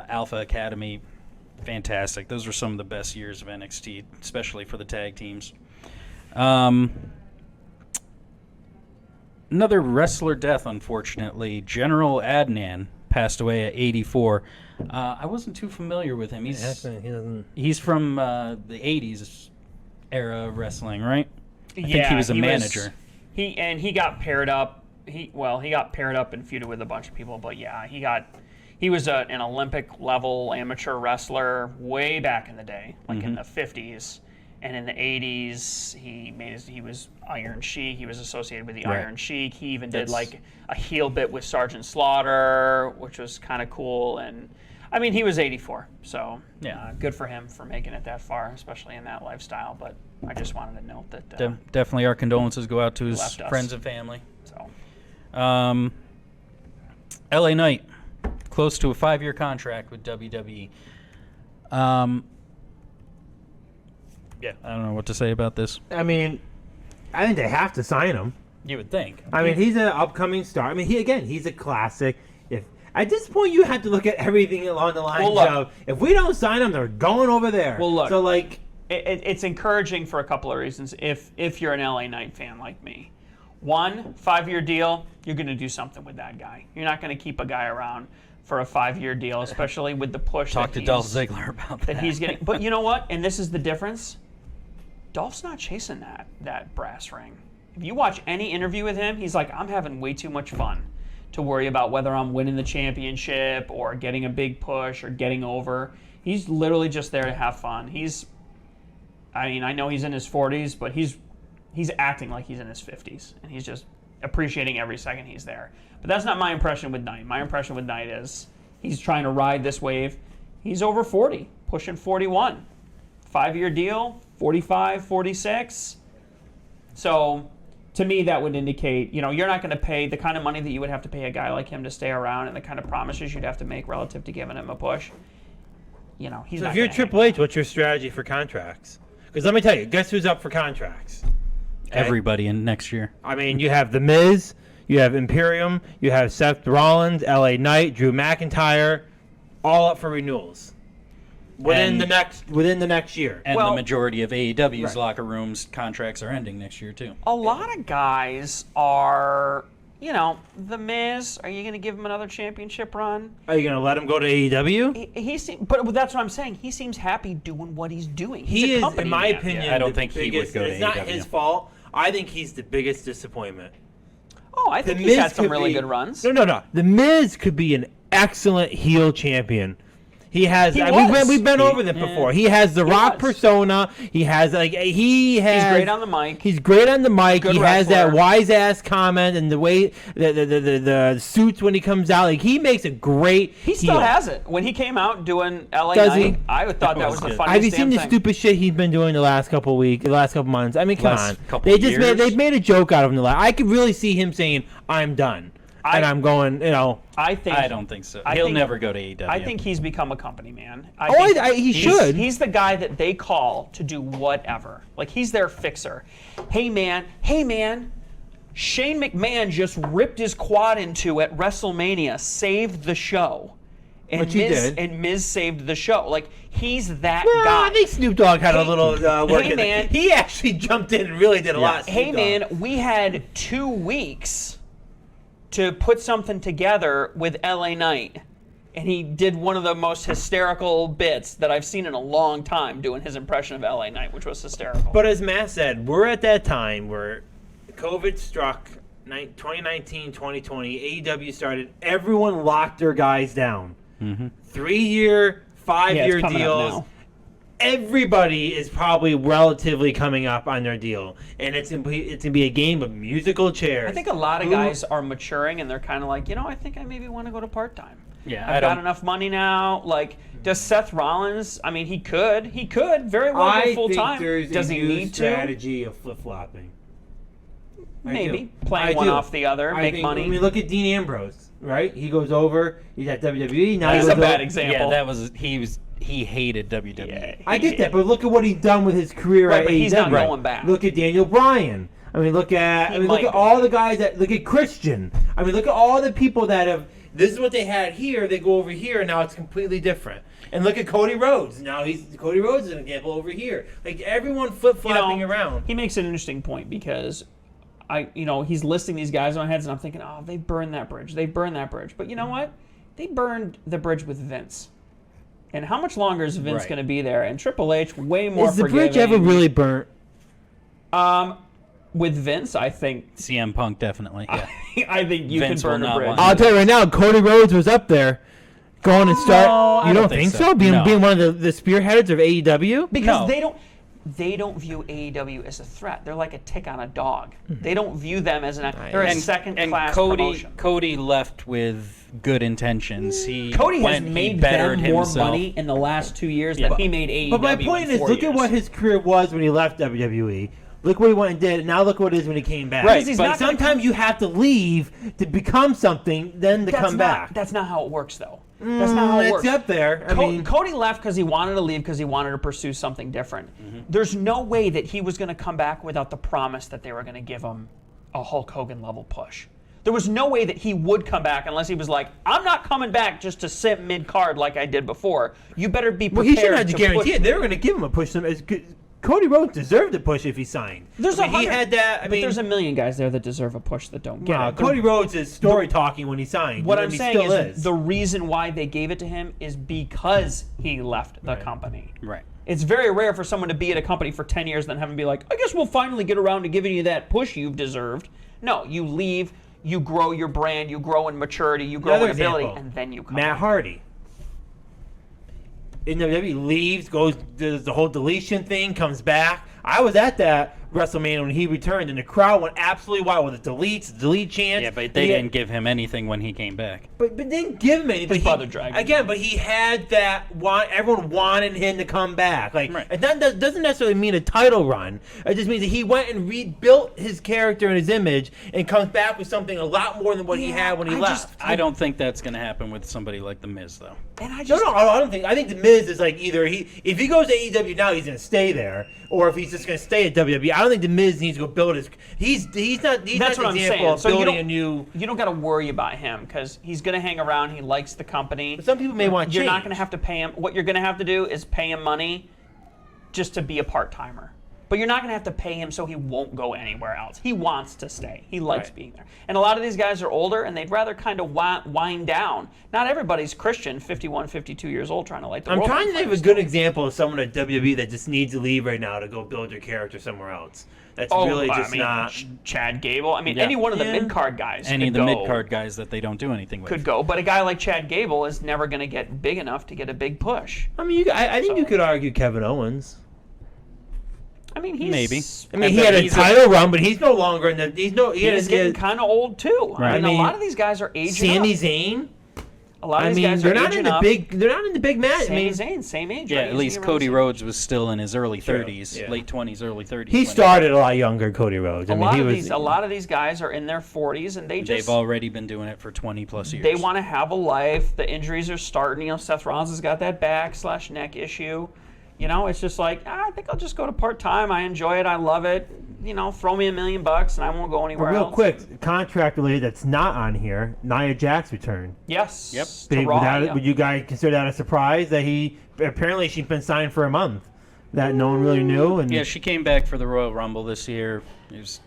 Alpha Academy, fantastic. Those were some of the best years of NXT, especially for the tag teams. Another wrestler death, unfortunately. General Adnan passed away at 84. I wasn't too familiar with him. He's from the 80s era of wrestling, right? I think he was a manager. He got paired up. He got paired up and feuded with a bunch of people, but yeah, he was an Olympic level amateur wrestler way back in the day, like in the 50s, and in the 80s he was Iron Sheik. He was associated with the Right. Iron Sheik. He even did like a heel bit with Sergeant Slaughter, which was kind of cool. And I mean, he was 84, so Yeah. good for him for making it that far, especially in that lifestyle. But I just wanted to note that. Definitely our condolences go out to his left us. friends and family. So LA Knight, close to a 5-year contract with WWE. Yeah, I don't know what to say about this. I mean, I think they have to sign him. You would think. I mean, he's an upcoming star. I mean, he's a classic. At this point, you have to look at everything along the lines Well, look. of, if we don't sign them, they're going over there. Well, look. So, like... It's encouraging for a couple of reasons if you're an LA Knight fan like me. One, 5-year deal, you're going to do something with that guy. You're not going to keep a guy around for a 5-year deal, especially with the push Talk that to Dolph Ziggler about that. he's getting. But you know what? And this is the difference. Dolph's not chasing that brass ring. If you watch any interview with him, he's like, I'm having way too much fun to worry about whether I'm winning the championship or getting a big push or getting over. He's literally just there to have fun. I know he's in his 40s, but he's acting like he's in his 50s, and he's just appreciating every second he's there. But that's not my impression with Knight. My impression with Knight is he's trying to ride this wave. He's over 40, pushing 41. 5-year deal, 45, 46. So to me, that would indicate, you're not going to pay the kind of money that you would have to pay a guy like him to stay around and the kind of promises you'd have to make relative to giving him a push. He's So not if you're gonna Triple H, what's your strategy for contracts? Because let me tell you, guess who's up for contracts? Okay? Everybody in next year. I mean, you have The Miz, you have Imperium, you have Seth Rollins, LA Knight, Drew McIntyre, all up for renewals within the next year. And Well- the majority of AEW's Right. locker rooms contracts are ending next year, too. A lot of guys are, The Miz, are you going to give him another championship run? Are you going to let him go to AEW? But that's what I'm saying. He seems happy doing what he's doing. He's He a is, company in my man. opinion, Yeah, I don't the think he would biggest- go to It's not AEW. his fault. I think he's the biggest disappointment. Oh, I think The he's Miz had some could really be- good runs. No. The Miz could be an excellent heel champion. He has. He We've been was. over that before. He has the Rock was. persona. He has He's great on the mic. He's great on the mic. Good He has that wrestler. wise ass comment and the way the suits when he comes out. Like he makes a great. He still heel. has it. When he came out doing LA Does he? Knight, I thought that was the good. funniest Have you seen damn the thing. stupid shit he's been doing the last couple months? I mean, come Last on. couple They just years? they've made a joke out of him. I could really see him saying, "I'm done," and I'm going. I think. I don't think so. I He'll think- never go to AEW. I think he's become a company man. He should. He's the guy that they call to do whatever. Like he's their fixer. Hey man, Shane McMahon just ripped his quad into at WrestleMania, saved the show. And Which he did. And Miz saved the show. Like he's that Well, guy. I think Snoop Dogg had a Hey- little work. hey, in man. it. He actually jumped in and really did a lot. Hey Snoop man, Dogg. we had 2 weeks to put something together with LA Knight. And he did one of the most hysterical bits that I've seen in a long time doing his impression of LA Knight, which was hysterical. But as Matt said, we're at that time where COVID struck 2019, 2020, AEW started. Everyone locked their guys down. 3-year, 5-year coming up deals. now. Everybody is probably relatively coming up on their deal. And it's gonna be a game of musical chairs. I think a lot of guys are maturing and they're kind of like, I think I maybe want to go to part-time. Yeah, I've got enough money now. Like, does Seth Rollins, I mean, he could very well go full-time. Does he need to? strategy of flip-flopping. Maybe. Playing one off the other, make money. I mean, look at Dean Ambrose, right? He goes over. He's at WWE. Now He's he a goes bad over- example. Yeah, he hated WWE. Yeah. I get that, but look at what he's done with his career Right, at but AEW. he's not going back. Look at Daniel Bryan. I mean, look at might go all the guys that look at Christian. I mean, look at all the people that have. This is what they had here. They go over here, and now it's completely different. And look at Cody Rhodes. Now Cody Rhodes is an example over here. Like everyone flip flopping around. He makes an interesting point because he's listing these guys on my heads, and I'm thinking, they burned that bridge. They burned that bridge. But you know what? They burned the bridge with Vince. And how much longer is Vince Right. going to be there? And Triple H, way more Is the forgiving. bridge ever really burnt? With Vince, I think CM Punk definitely. Yeah. I think you Vince can burn will a not bridge. want I'll tell you right now, Cody Rhodes was up there, going and start. No, I you don't don't think think so. so? Being No. one of the spearheads of AEW. Because No. they don't view AEW as a threat. They're like a tick on a dog. They don't view them as they're a second class promotion. Cody left with good intentions. Cody has he made bettered them more himself. money in the last 2 years than he made AEW. But my point in is, 4 look years. at what his career was when he left WWE. Look what he went and did. And now look what it is when he came back. Right, he's But not gonna sometimes you have to leave to become something, then to come back. That's not how it works, though. That's not how it works. It's up there. I mean, Cody left because he wanted to leave because he wanted to pursue something different. There's no way that he was going to come back without the promise that they were going to give him a Hulk Hogan level push. There was no way that he would come back unless he was like, I'm not coming back just to sit mid-card like I did before. You better be prepared. Well, he shouldn't have to push. guarantee it. They were going to give him a push. Cody Rhodes deserved to push if he signed. There's he had that. But there's a million guys there that deserve a push that don't get it. Cody Rhodes is story talking when he signed. What I'm saying is the reason why they gave it to him is because he left the company. Right. It's very rare for someone to be at a company for 10 years and then have him be like, I guess we'll finally get around to giving you that push you've deserved. No, you leave, you grow your brand, you grow in maturity, you grow in ability, and then you come Matt back. Hardy. In WWE leaves, goes does the whole deletion thing, comes back. I was at that WrestleMania when he returned, and the crowd went absolutely wild with the delete chants. Yeah, but they didn't give him anything when he came back. But didn't give him anything. His brother dragged him. Again, but he had that. Everyone wanted him to come back. Like Right. that doesn't necessarily mean a title run. It just means that he went and rebuilt his character and his image, and comes back with something a lot more than what he had when he left. I don't think that's going to happen with somebody like The Miz, though. And I No, just, I don't think. I think the Miz is like either if he goes to AEW now, he's gonna stay there, or if he's just gonna stay at WWE. I don't think the Miz needs to go build his. He's not. He's That's not what an I'm example saying. of So you building don't- a new. you don't got to worry about him because he's going to hang around. He likes the company. But some people may want. You're not change. going to have to pay him. What you're going to have to do is pay him money just to be a part-timer. But you're not going to have to pay him so he won't go anywhere else. He wants to stay. He likes being there. And a lot of these guys are older, and they'd rather kind of wind down. Not everybody's Christian, 51, 52 years old, trying to light the I'm world trying on to think of fire a good still. example of someone at WWE that just needs to leave right now to go build their character somewhere else. That's really just not. Chad Gable. I mean, Yeah. any one of the Yeah. mid-card guys Any could of the go. mid-card guys that they don't do anything with. Could go, but a guy like Chad Gable is never going to get big enough to get a big push. I mean, I think you could argue Kevin Owens. I mean, he's Maybe. I mean, he had a title run, but he's no longer in the. He's getting kind of old too. Right. I mean, I mean, a lot of these guys are aging Sami up. Zayn. A lot of I these mean, guys they're are not aging in the up. big. They're not in the big match. I Sami mean, Zayn, same age. Yeah, right? at least He's Cody around Rhodes was still in his early True, 30s, yeah. late 20s, early 30s. he when started a lot younger, Cody Rhodes. I a mean, lot he of was. these, a lot of these guys are in their 40s, and They've already been doing it for 20 plus years. they want to have a life. The injuries are starting. You know, Seth Rollins has got that back/neck issue. You know, it's just like, I think I'll just go to part-time. I enjoy it. I love it. You know, throw me $1 million and I won't go anywhere Real else. quick, contract related that's not on here. Nia Jax return. Yes. Yep. To Raw, yeah. Would you guys consider that a surprise that he apparently she's been signed for a month that no one really knew? And Yeah, she came back for the Royal Rumble this year. It was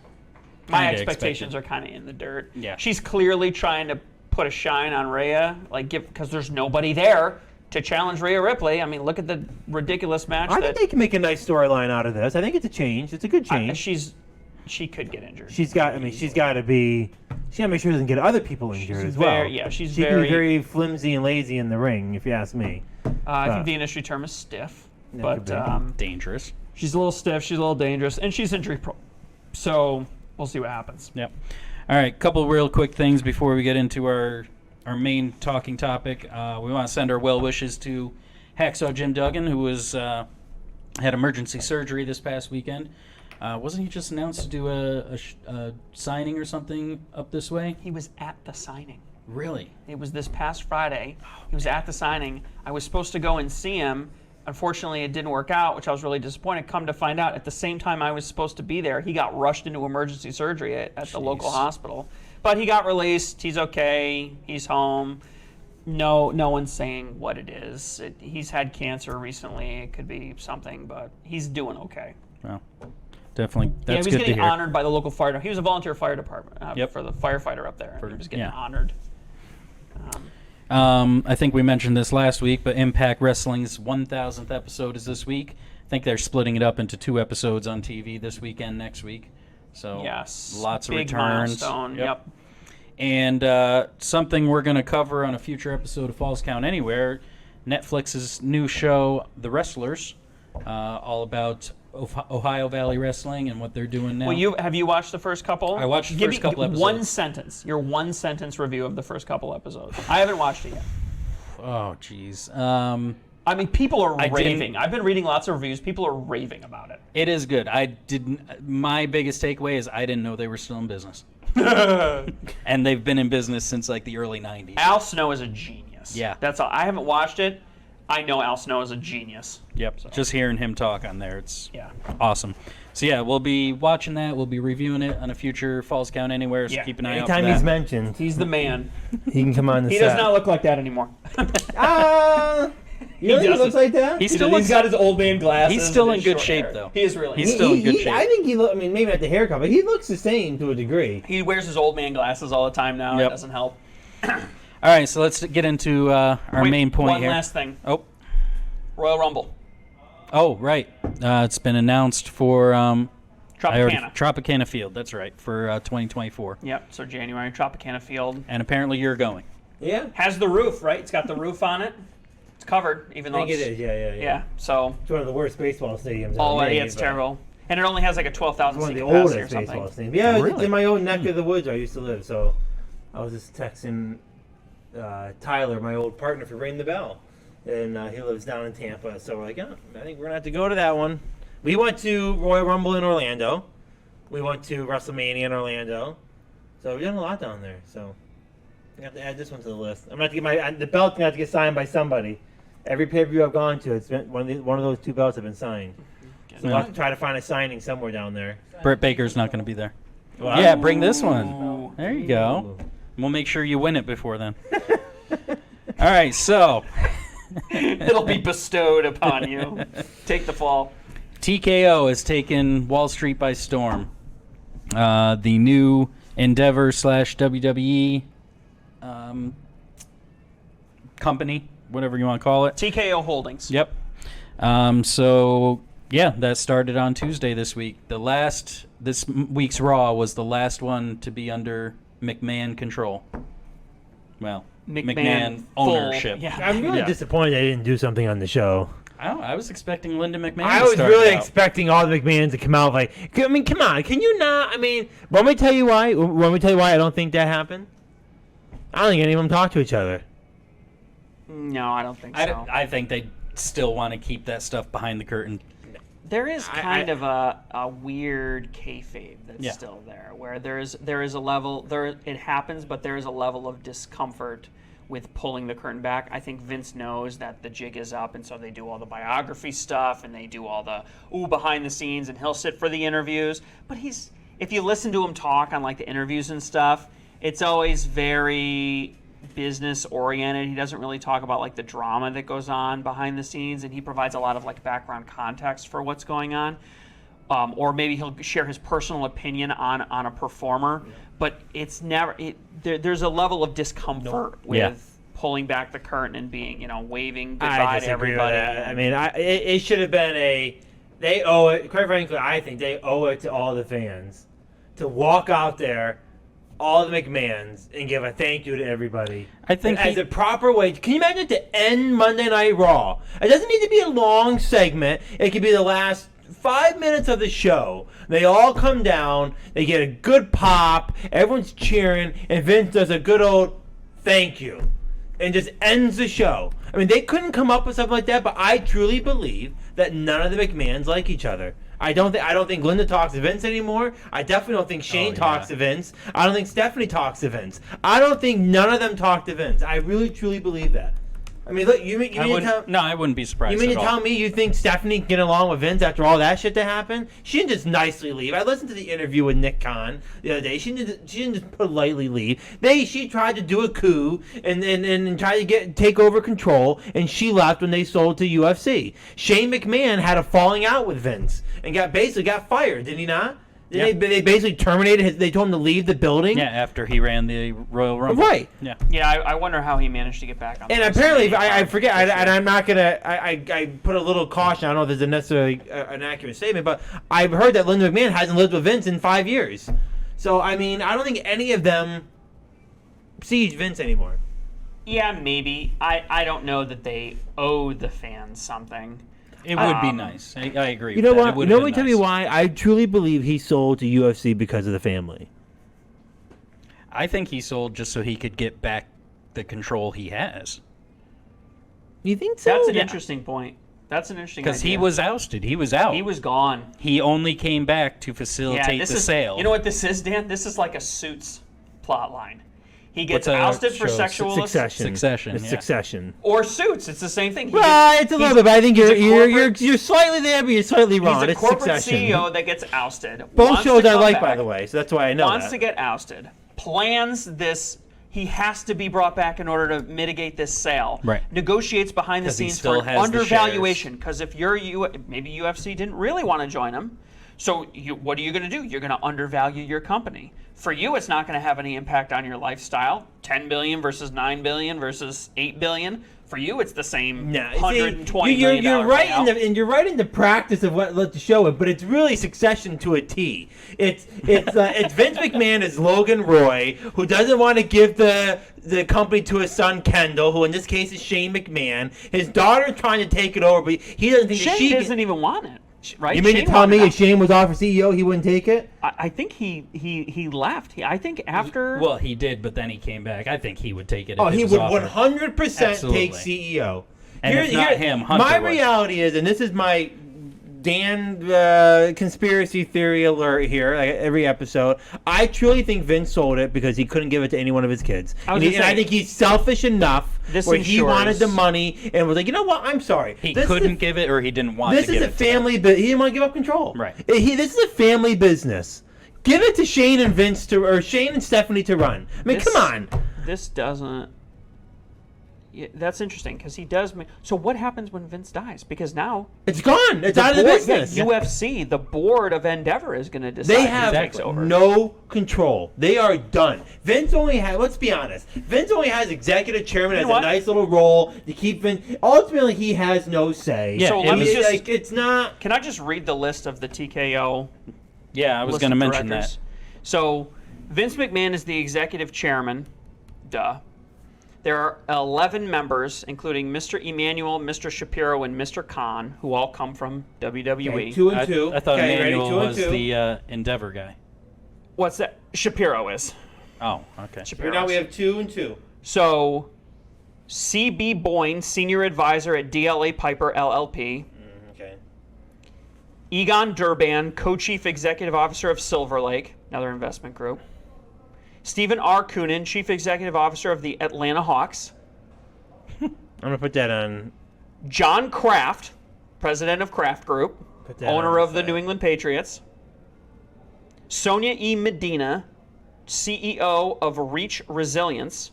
My kinda expectations expected. are kind of in the dirt. Yeah. She's clearly trying to put a shine on Rhea, like because there's nobody there to challenge Rhea Ripley. I mean, look at the ridiculous match I that think they can make a nice storyline out of this. I think it's a change. It's a good change. she could get injured. She's got to be. She got to make sure she doesn't get other people injured as well. She's she can be very flimsy and lazy in the ring, if you ask me. I think the industry term is stiff, That but could be. dangerous. she's a little stiff. She's a little dangerous, and she's injury prone. So we'll see what happens. Yep. All right, couple real quick things before we get into our main talking topic. We want to send our well wishes to Hacksaw Jim Duggan, who was had emergency surgery this past weekend. Wasn't he just announced to do a signing or something up this way? He was at the signing. Really? It was this past Friday. He was at the signing. I was supposed to go and see him. Unfortunately, it didn't work out, which I was really disappointed. Come to find out, at the same time I was supposed to be there, he got rushed into emergency surgery at the local hospital. But he got released. He's okay. He's home. No one's saying what it is. He's had cancer recently. It could be something, but he's doing okay. Well, definitely. That's Yeah, he was good to getting hear. honored by the local fire. He was a volunteer fire department Yep. for the firefighter up there. He was getting yeah. honored. I think we mentioned this last week, but Impact Wrestling's 1,000th episode is this week. I think they're splitting it up into 2 episodes on TV this weekend, next week. So Yes. lots of Big returns. milestone. Yep. And something we're going to cover on a future episode of Falls Count Anywhere, Netflix's new show, The Wrestlers, all about Ohio Valley Wrestling and what they're doing now. Well, have you watched the first couple? I watched the Give first me couple episodes. One sentence. Your 1 sentence review of the first couple episodes. I haven't watched it yet. Oh, jeez. I mean, people are I didn't- raving. I've been reading lots of reviews. People are raving about it. It is good. I didn't. My biggest takeaway is I didn't know they were still in business, and they've been in business since like the early '90s. Al Snow is a genius. Yeah. That's all. I haven't watched it. I know Al Snow is a genius. Yep. Just hearing him talk on there, it's Yeah. awesome. So yeah, we'll be watching that. We'll be reviewing it on a future Falls Count Anywhere. So Yeah. keep an eye out for Anytime that. he's mentioned, He's the man. he can come on the He set. does not look like that anymore. You think he doesn't. looks like that? He still looks. He's got his old man glasses. He's still and in his good short shape, hair. though. He is really. He's still in good shape. I think I mean, maybe not the haircut, but he looks the same to a degree. He wears his old man glasses all the time now. Yep. It doesn't help. All right, so let's get into our Wait, main point one here. last thing. Oh, Royal Rumble. right. It's been announced for Tropicana. Tropicana Field. That's right, for 2024. Yep. So January, Tropicana Field. And apparently you're going. Yeah. Has the roof, right? It's got the roof on it. It's covered, even I though think it it's... is, yeah. Yeah, so... It's one of the worst baseball stadiums. Oh, ever yeah, made, it's but terrible. And it only has like a 12,000 It's one of seat the capacity or oldest baseball something. stadiums. Yeah, it's Really? in my own neck of the woods where I used to live. So I was just texting Tyler, my old partner, for Ring the Bell. And he lives down in Tampa. So we're like, yeah, I think we're going to have to go to that one. We went to Royal Rumble in Orlando. We went to WrestleMania in Orlando. So we've done a lot down there. So I got to add this one to the list. I'm going to get the belt's going to have to get signed by somebody. Every pay-per-view I've gone to, it's been one of those two belts have been signed. So we'll have to try to find a signing somewhere down there. Britt Baker's not going to be there. Well, Yeah, bring this one. Ooh. There you go. We'll make sure you win it before then. All right, so It'll be bestowed upon you. Take the fall. TKO has taken Wall Street by storm. The new Endeavor / WWE company, whatever you want to call it. TKO Holdings. Yep. So yeah, that started on Tuesday this week. This week's Raw was the last one to be under McMahon control. Well, McMahon full- ownership. Yeah. I'm really disappointed I didn't do something on the show. I was expecting Linda McMahon. I to was start really it out. expecting all the McMahons to come out like, I mean, come on, can you not? I mean, want me to tell you why? Want me to tell you why I don't think that happened? I don't think any of them talk to each other. No, I don't think so. I think they still want to keep that stuff behind the curtain. There is I- kind of a weird kayfabe that's Yeah. still there, where there is a level it happens, but there is a level of discomfort with pulling the curtain back. I think Vince knows that the jig is up, and so they do all the biography stuff and they do all the behind the scenes, and he'll sit for the interviews. But if you listen to him talk on like the interviews and stuff, it's always very business oriented. He doesn't really talk about like the drama that goes on behind the scenes, and he provides a lot of like background context for what's going on. Or maybe he'll share his personal opinion on a performer, but it's never there's a level of discomfort with Yeah. pulling back the curtain and being, waving I goodbye to disagree with everybody. that. I mean, it should have been they owe it, quite frankly, I think they owe it to all the fans to walk out there, all the McMahons, and give a thank you to everybody. I think as a proper way. Can you imagine to end Monday Night Raw? It doesn't need to be a long segment. It could be the last 5 minutes of the show. They all come down. They get a good pop. Everyone's cheering, and Vince does a good old thank you, and just ends the show. I mean, they couldn't come up with something like that, but I truly believe that none of the McMahons like each other. I don't think Linda talks to Vince anymore. I definitely don't think Shane talks to Vince. I don't think Stephanie talks to Vince. I don't think none of them talk to Vince. I really truly believe that. I mean, look, you mean to tell I wouldn't be surprised. you mean at to all. tell me you think Stephanie can get along with Vince after all that shit that happened? She didn't just nicely leave. I listened to the interview with Nick Khan the other day. She didn't just politely leave. She tried to do a coup and try to take over control, and she left when they sold to UFC. Shane McMahon had a falling out with Vince and basically got fired, did he not? Yeah. They basically terminated they told him to leave the building. Yeah, after he ran the Royal Rumble. Right. Yeah. Yeah, I wonder how he managed to get back on. And the apparently, WrestleMania I card forget, this and year. I'm not gonna. I put a little caution. I don't know if this is necessarily an accurate statement, but I've heard that Linda McMahon hasn't lived with Vince in 5 years. So I mean, I don't think any of them see Vince anymore. Yeah, maybe. I don't know that they owe the fans something. It would be nice. I agree. You know with that. what? It would You know have what? been Tell me nice. why. I truly believe he sold to UFC because of the family. I think he sold just so he could get back the control he has. You think so? That's an Yeah. interesting point. That's an interesting Because idea. he was ousted. He was out. He was gone. He only came back to facilitate this the is, sale. You know what this is, Dan? This is like a Suits plot line. He gets What's a ousted for show? sexual Succession, It's yeah. Succession. or Suits. It's the same thing. Well, it's a little bit, but I think he's a you're slightly there, but you're slightly wrong. He's a It's corporate Succession. CEO that gets ousted. Both wants shows to I come like, back, by the way, so that's why I know wants that. to get ousted. Plans this. He has to be brought back in order to mitigate this sale. Right. Negotiates behind the 'Cause he scenes still for an has the undervaluation. Because if you're maybe UFC didn't really want to join him, so what are you going to do? You're going to undervalue your company. For you, it's not going to have any impact on your lifestyle. 10 billion versus 9 billion versus 8 billion. For you, it's the same. Nah, $120 million you're right payout. you're right in the practice of what let to show it, but it's really Succession to a T. It's Vince McMahon as Logan Roy, who doesn't want to give the company to his son Kendall, who in this case is Shane McMahon. His daughter's trying to take it over, but he doesn't think that Shane she doesn't even want it. Right? You mean to Shane tell me wanted if Shane was offered CEO, he wouldn't take it? I think he left. I think after. Well, he did, but then he came back. I think he would take it. Oh, if he it was would offered. 100% Absolutely. take CEO. And if not him, Hunter my would. reality is, and this is my Dan conspiracy theory alert here, like every episode. I truly think Vince sold it because he couldn't give it to any one of his kids. And I think he's selfish enough where he wanted the money and was like, you know what? I'm sorry. He couldn't give it, or he didn't want This to give is it. a family, but he didn't want to give up control. Right. This is a family business. Give it to Shane and Vince or Shane and Stephanie to run. I mean, come on. This doesn't. Yeah, that's interesting because he does. So what happens when Vince dies? Because now It's gone. It's out of the business. UFC, the board of Endeavor is going to decide They who have takes over. no control. They are done. Vince only has, let's be honest, Vince only has executive chairman as a nice little role to keep Vince. Ultimately, he has no say. Yeah, So let me just. like, it's not. Can I just read the list of the TKO? Yeah, I was list going to of mention directors? that. So Vince McMahon is the executive chairman. Duh. There are 11 members, including Mr. Emanuel, Mr. Shapiro, and Mr. Khan, who all come from WWE. Okay, 2 and 2. I thought Okay, ready? Emmanuel 2 and was 2. the Endeavor guy. What's that? Shapiro is. Oh, okay. Shapiro Now is. we have 2 and 2. So, C.B. Boyne, senior advisor at DLA Piper LLP. Okay. Egon Durban, co-chief executive officer of Silver Lake, another investment group. Stephen R. Coonan, chief executive officer of the Atlanta Hawks. I'm going to put that on. John Kraft, president of Kraft Group, Put that owner on of the New England Patriots. Sonia E. Medina, CEO of Reach Resilience.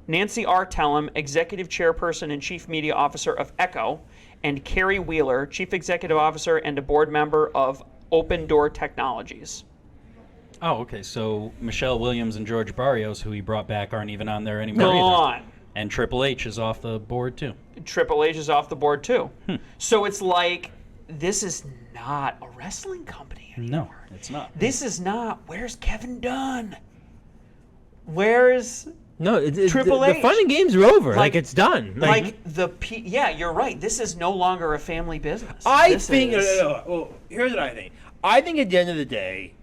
Nancy R. Tellem, executive chairperson and chief media officer of Echo. And Carrie Wheeler, chief executive officer and a board member of Open Door Technologies. Oh, okay. So Michelle Williams and George Barrios, who he brought back, aren't even on there anymore. Gone. Either. And Triple H is off the board too. Triple H is off the board too. So it's like, this is not a wrestling company anymore. No, it's not. This is not, where's Kevin Dunn? Where's No, Triple the H. fun and games are over. Like- Like it's done. yeah, you're right. This is no longer a family business. I This think. is- Well, here's what I think. I think at the end of the day,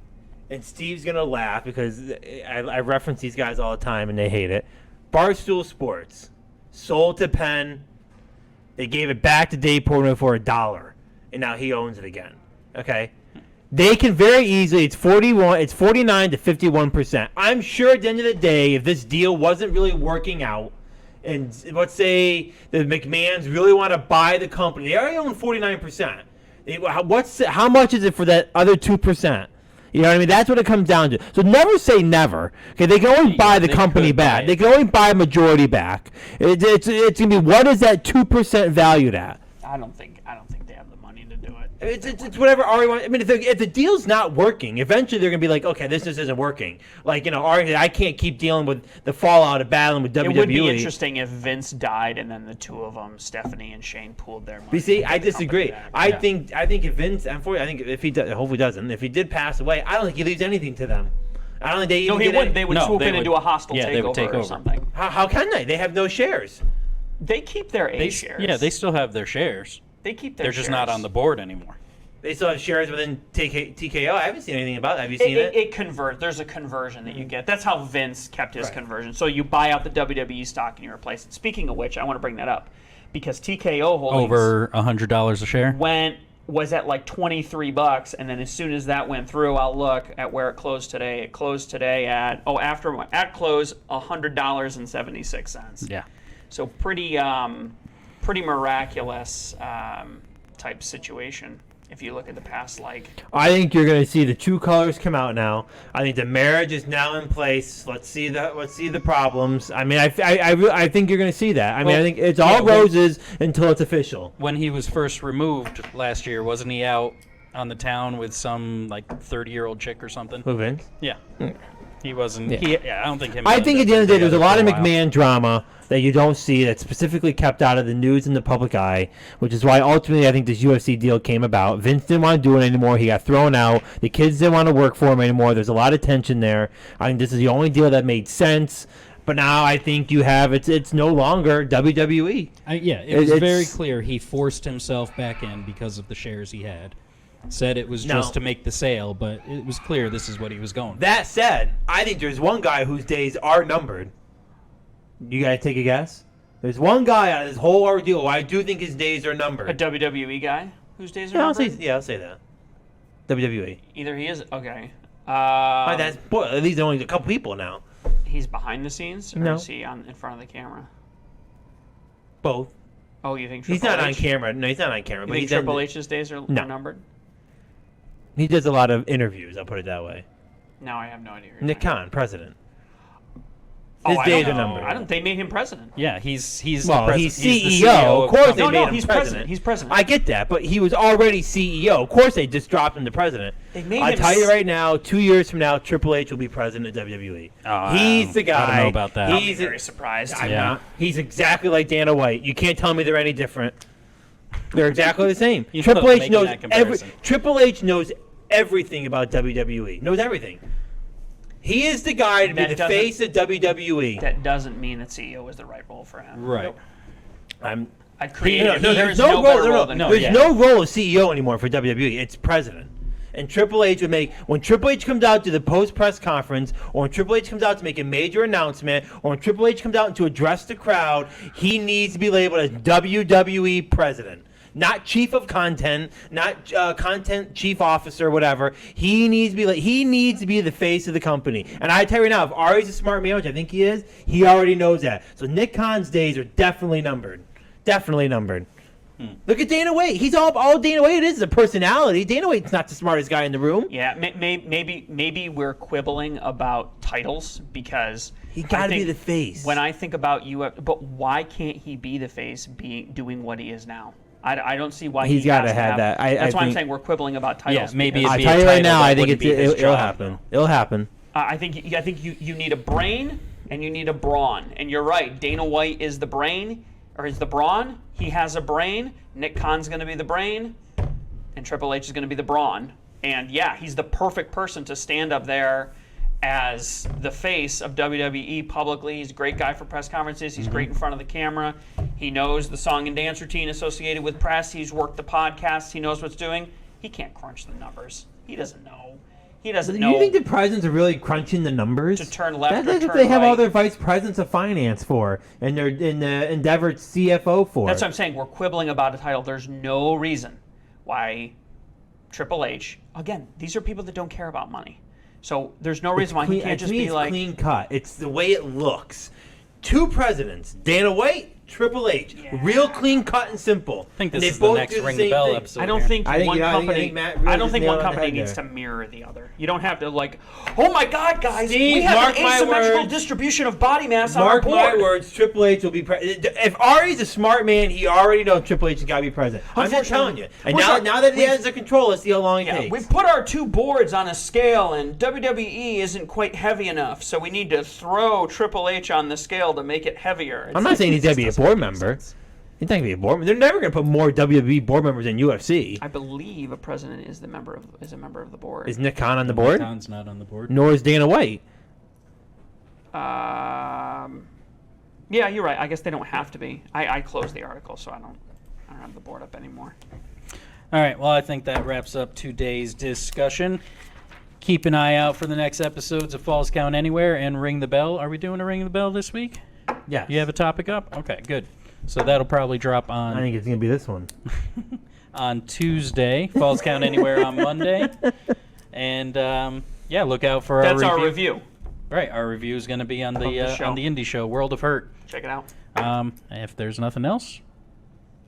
and Steve's gonna laugh because I reference these guys all the time and they hate it. Barstool Sports sold to Penn. They gave it back to Dave Portnoy for $1, and now he owns it again. Okay. They can very easily. It's 49 to 51%. I'm sure at the end of the day, if this deal wasn't really working out, and let's say the McMahons really want to buy the company, they already own 49%. How much is it for that other 2%? You know what I mean? That's what it comes down to. So never say never. Okay, they can always buy the they company could buy back. it. They can always buy a majority back. It's gonna be, what is that 2% valued at? I don't think they have the money to do it. It's whatever Ari wants. I mean, if the deal's not working, eventually they're gonna be like, okay, this just isn't working. Like, you know, Ari, I can't keep dealing with the fallout of battling with WWE. It would be interesting if Vince died and then the two of them, Stephanie and Shane, pooled their money. But see, to I get the disagree. company back. I think if Vince, unfortunately, I think if he does, hopefully doesn't. If he did pass away, I don't think he leaves anything to them. I don't think they even No, he get wouldn't. any- They would No, swoop they in and would- do a hostile yeah, they would take takeover or over. something. How can they? They have no shares. They keep their A shares. Yeah, they still have their shares. They keep their They're shares. just not on the board anymore. They still have shares within TKO. I haven't seen anything about that. Have you seen it? It convert. There's a conversion that you get. That's how Vince kept his conversion. So you buy out the WWE stock and you replace it. Speaking of which, I want to bring that up because TKO Holdings Over $100 a share. went was at like $23, and then as soon as that went through, I'll look at where it closed today. It closed today at close $100.76. Yeah. So pretty miraculous type situation. If you look at the past, like I think you're going to see the true colors come out now. I think the marriage is now in place. Let's see the problems. I mean, I think you're going to see that. I mean, I think it's all roses until it's official. When he was first removed last year, wasn't he out on the town with some like 30-year-old chick or something? Who, Vince? Yeah. He wasn't. Yeah. I don't think him. I think at the end of the day, there's a lot of for a while. McMahon drama that you don't see that's specifically kept out of the news and the public eye, which is why ultimately I think this UFC deal came about. Vince didn't want to do it anymore. He got thrown out. The kids didn't want to work for him anymore. There's a lot of tension there. I think this is the only deal that made sense. But now I think you have it's no longer WWE. It was very clear he forced himself back in because of the shares he had. Said it was just to make the sale, but it was clear this is what he was going for. That said, I think there's one guy whose days are numbered. You guys take a guess? There's one guy out of this whole ordeal who I do think his days are numbered. a WWE guy whose days are Yeah, numbered? I'll say that. WWE. Either he is okay. At least only a couple people now. He's behind the scenes, or No. is he in front of the camera? Both. Oh, you think He's Triple not on H? camera. No, he's not on camera. You But think he's Triple H's days are numbered? He does a lot of interviews. I'll put it that way. No, I have no idea. Nick Khan, president. Oh, His I days don't are know. numbered. I don't. They made him president. Yeah, he's Well, the he's the CEO. Of course company. they No, made him he's president. He's president. I get that, but he was already CEO. Of course they just dropped him to president. They made I'll him tell you right now, 2 years from now, Triple H will be president of WWE. He's the guy. I don't know about that. I'll be He's very surprised. I'm Yeah. not. He's exactly like Dana White. You can't tell me they're any different. They're exactly the same. You Triple know, H making knows that comparison. Triple H knows everything about WWE. Knows everything. He is the guy to be That the doesn't- face of WWE. That doesn't mean that CEO is the right role for him. Right. I created. There's There's no better role. role than There's yeah. no role of CEO anymore for WWE. It's president. And Triple H would make when Triple H comes out to the post press conference, or when Triple H comes out to make a major announcement, or when Triple H comes out to address the crowd, he needs to be labeled as WWE president. Not chief of content, not content chief officer, whatever. He needs to be the face of the company. And I tell you right now, if Ari's a smart man, which I think he is, he already knows that. So Nick Khan's days are definitely numbered. Definitely numbered. Look at Dana White. He's all Dana White is a personality. Dana White's not the smartest guy in the room. Yeah, maybe we're quibbling about titles because He got to I be think the face. When I think about but why can't he be the face, doing what he is now? I don't see why He's he has gotta have that. That's why I'm think- saying we're quibbling about titles. Yeah, maybe because I'll be tell a you right title now, that I think wouldn't be his it'll job, happen. It'll happen. I think you need a brain and you need a brawn. And you're right. Dana White is the brain, or is the brawn. He has a brain. Nick Khan's going to be the brain, and Triple H is going to be the brawn. And yeah, he's the perfect person to stand up there as the face of WWE publicly. He's a great guy for press conferences. He's great in front of the camera. He knows the song and dance routine associated with press. He's worked the podcast. He knows what's doing. He can't crunch the numbers. He doesn't know. He doesn't know. You think the presidents are really crunching the numbers? To turn left or That's what turn they have all right. their vice presidents of finance for, and they're in the Endeavor CFO for. That's what I'm saying. We're quibbling about a title. There's no reason why Triple H, again, these are people that don't care about money. So there's no reason why he can't just be it's like, clean cut. It's the way it looks. Two presidents, Dana White, Triple H, real clean cut and simple. I think And this they is the both next do Ring the same Bell thing. episode. I don't here. think I think- one I think company. Matt really I don't just think nailed one it on the company head needs to there. mirror the other. You don't have to like, oh my God, guys, Steve, we have mark an my asymmetrical words. distribution of body mass Mark on our my board. words, Triple H will be president. If Ari's a smart man, he already knows Triple H has got to be president. I'm just telling you. And now that he has the control, let's see how long it Yeah, takes. we've put our two boards on a scale, and WWE isn't quite heavy enough, so we need to throw Triple H on the scale to make it heavier. I'm not saying he's going to be a board member. He's not going to be a board member. They're never going to put more WWE board members than UFC. I believe a president is a member of the board. Is Nick Khan on the board? Khan's not on the board. Nor is Dana White. Yeah, you're right. I guess they don't have to be. I closed the article, so I don't have the board up anymore. All right, well, I think that wraps up today's discussion. Keep an eye out for the next episodes of Falls Count Anywhere and Ring the Bell. Are we doing a Ring the Bell this week? Yeah. You have a topic up? Okay, good. So that'll probably drop on I think it's going to be this one. on Tuesday. Falls Count Anywhere on Monday. And yeah, look out for That's our our review. Right, our review is going to be on the the show. on the indie show, World of Hurt. Check it out. If there's nothing else,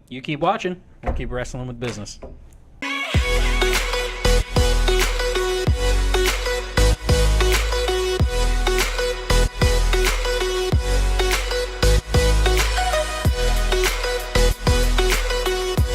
you keep watching. We'll keep wrestling with business.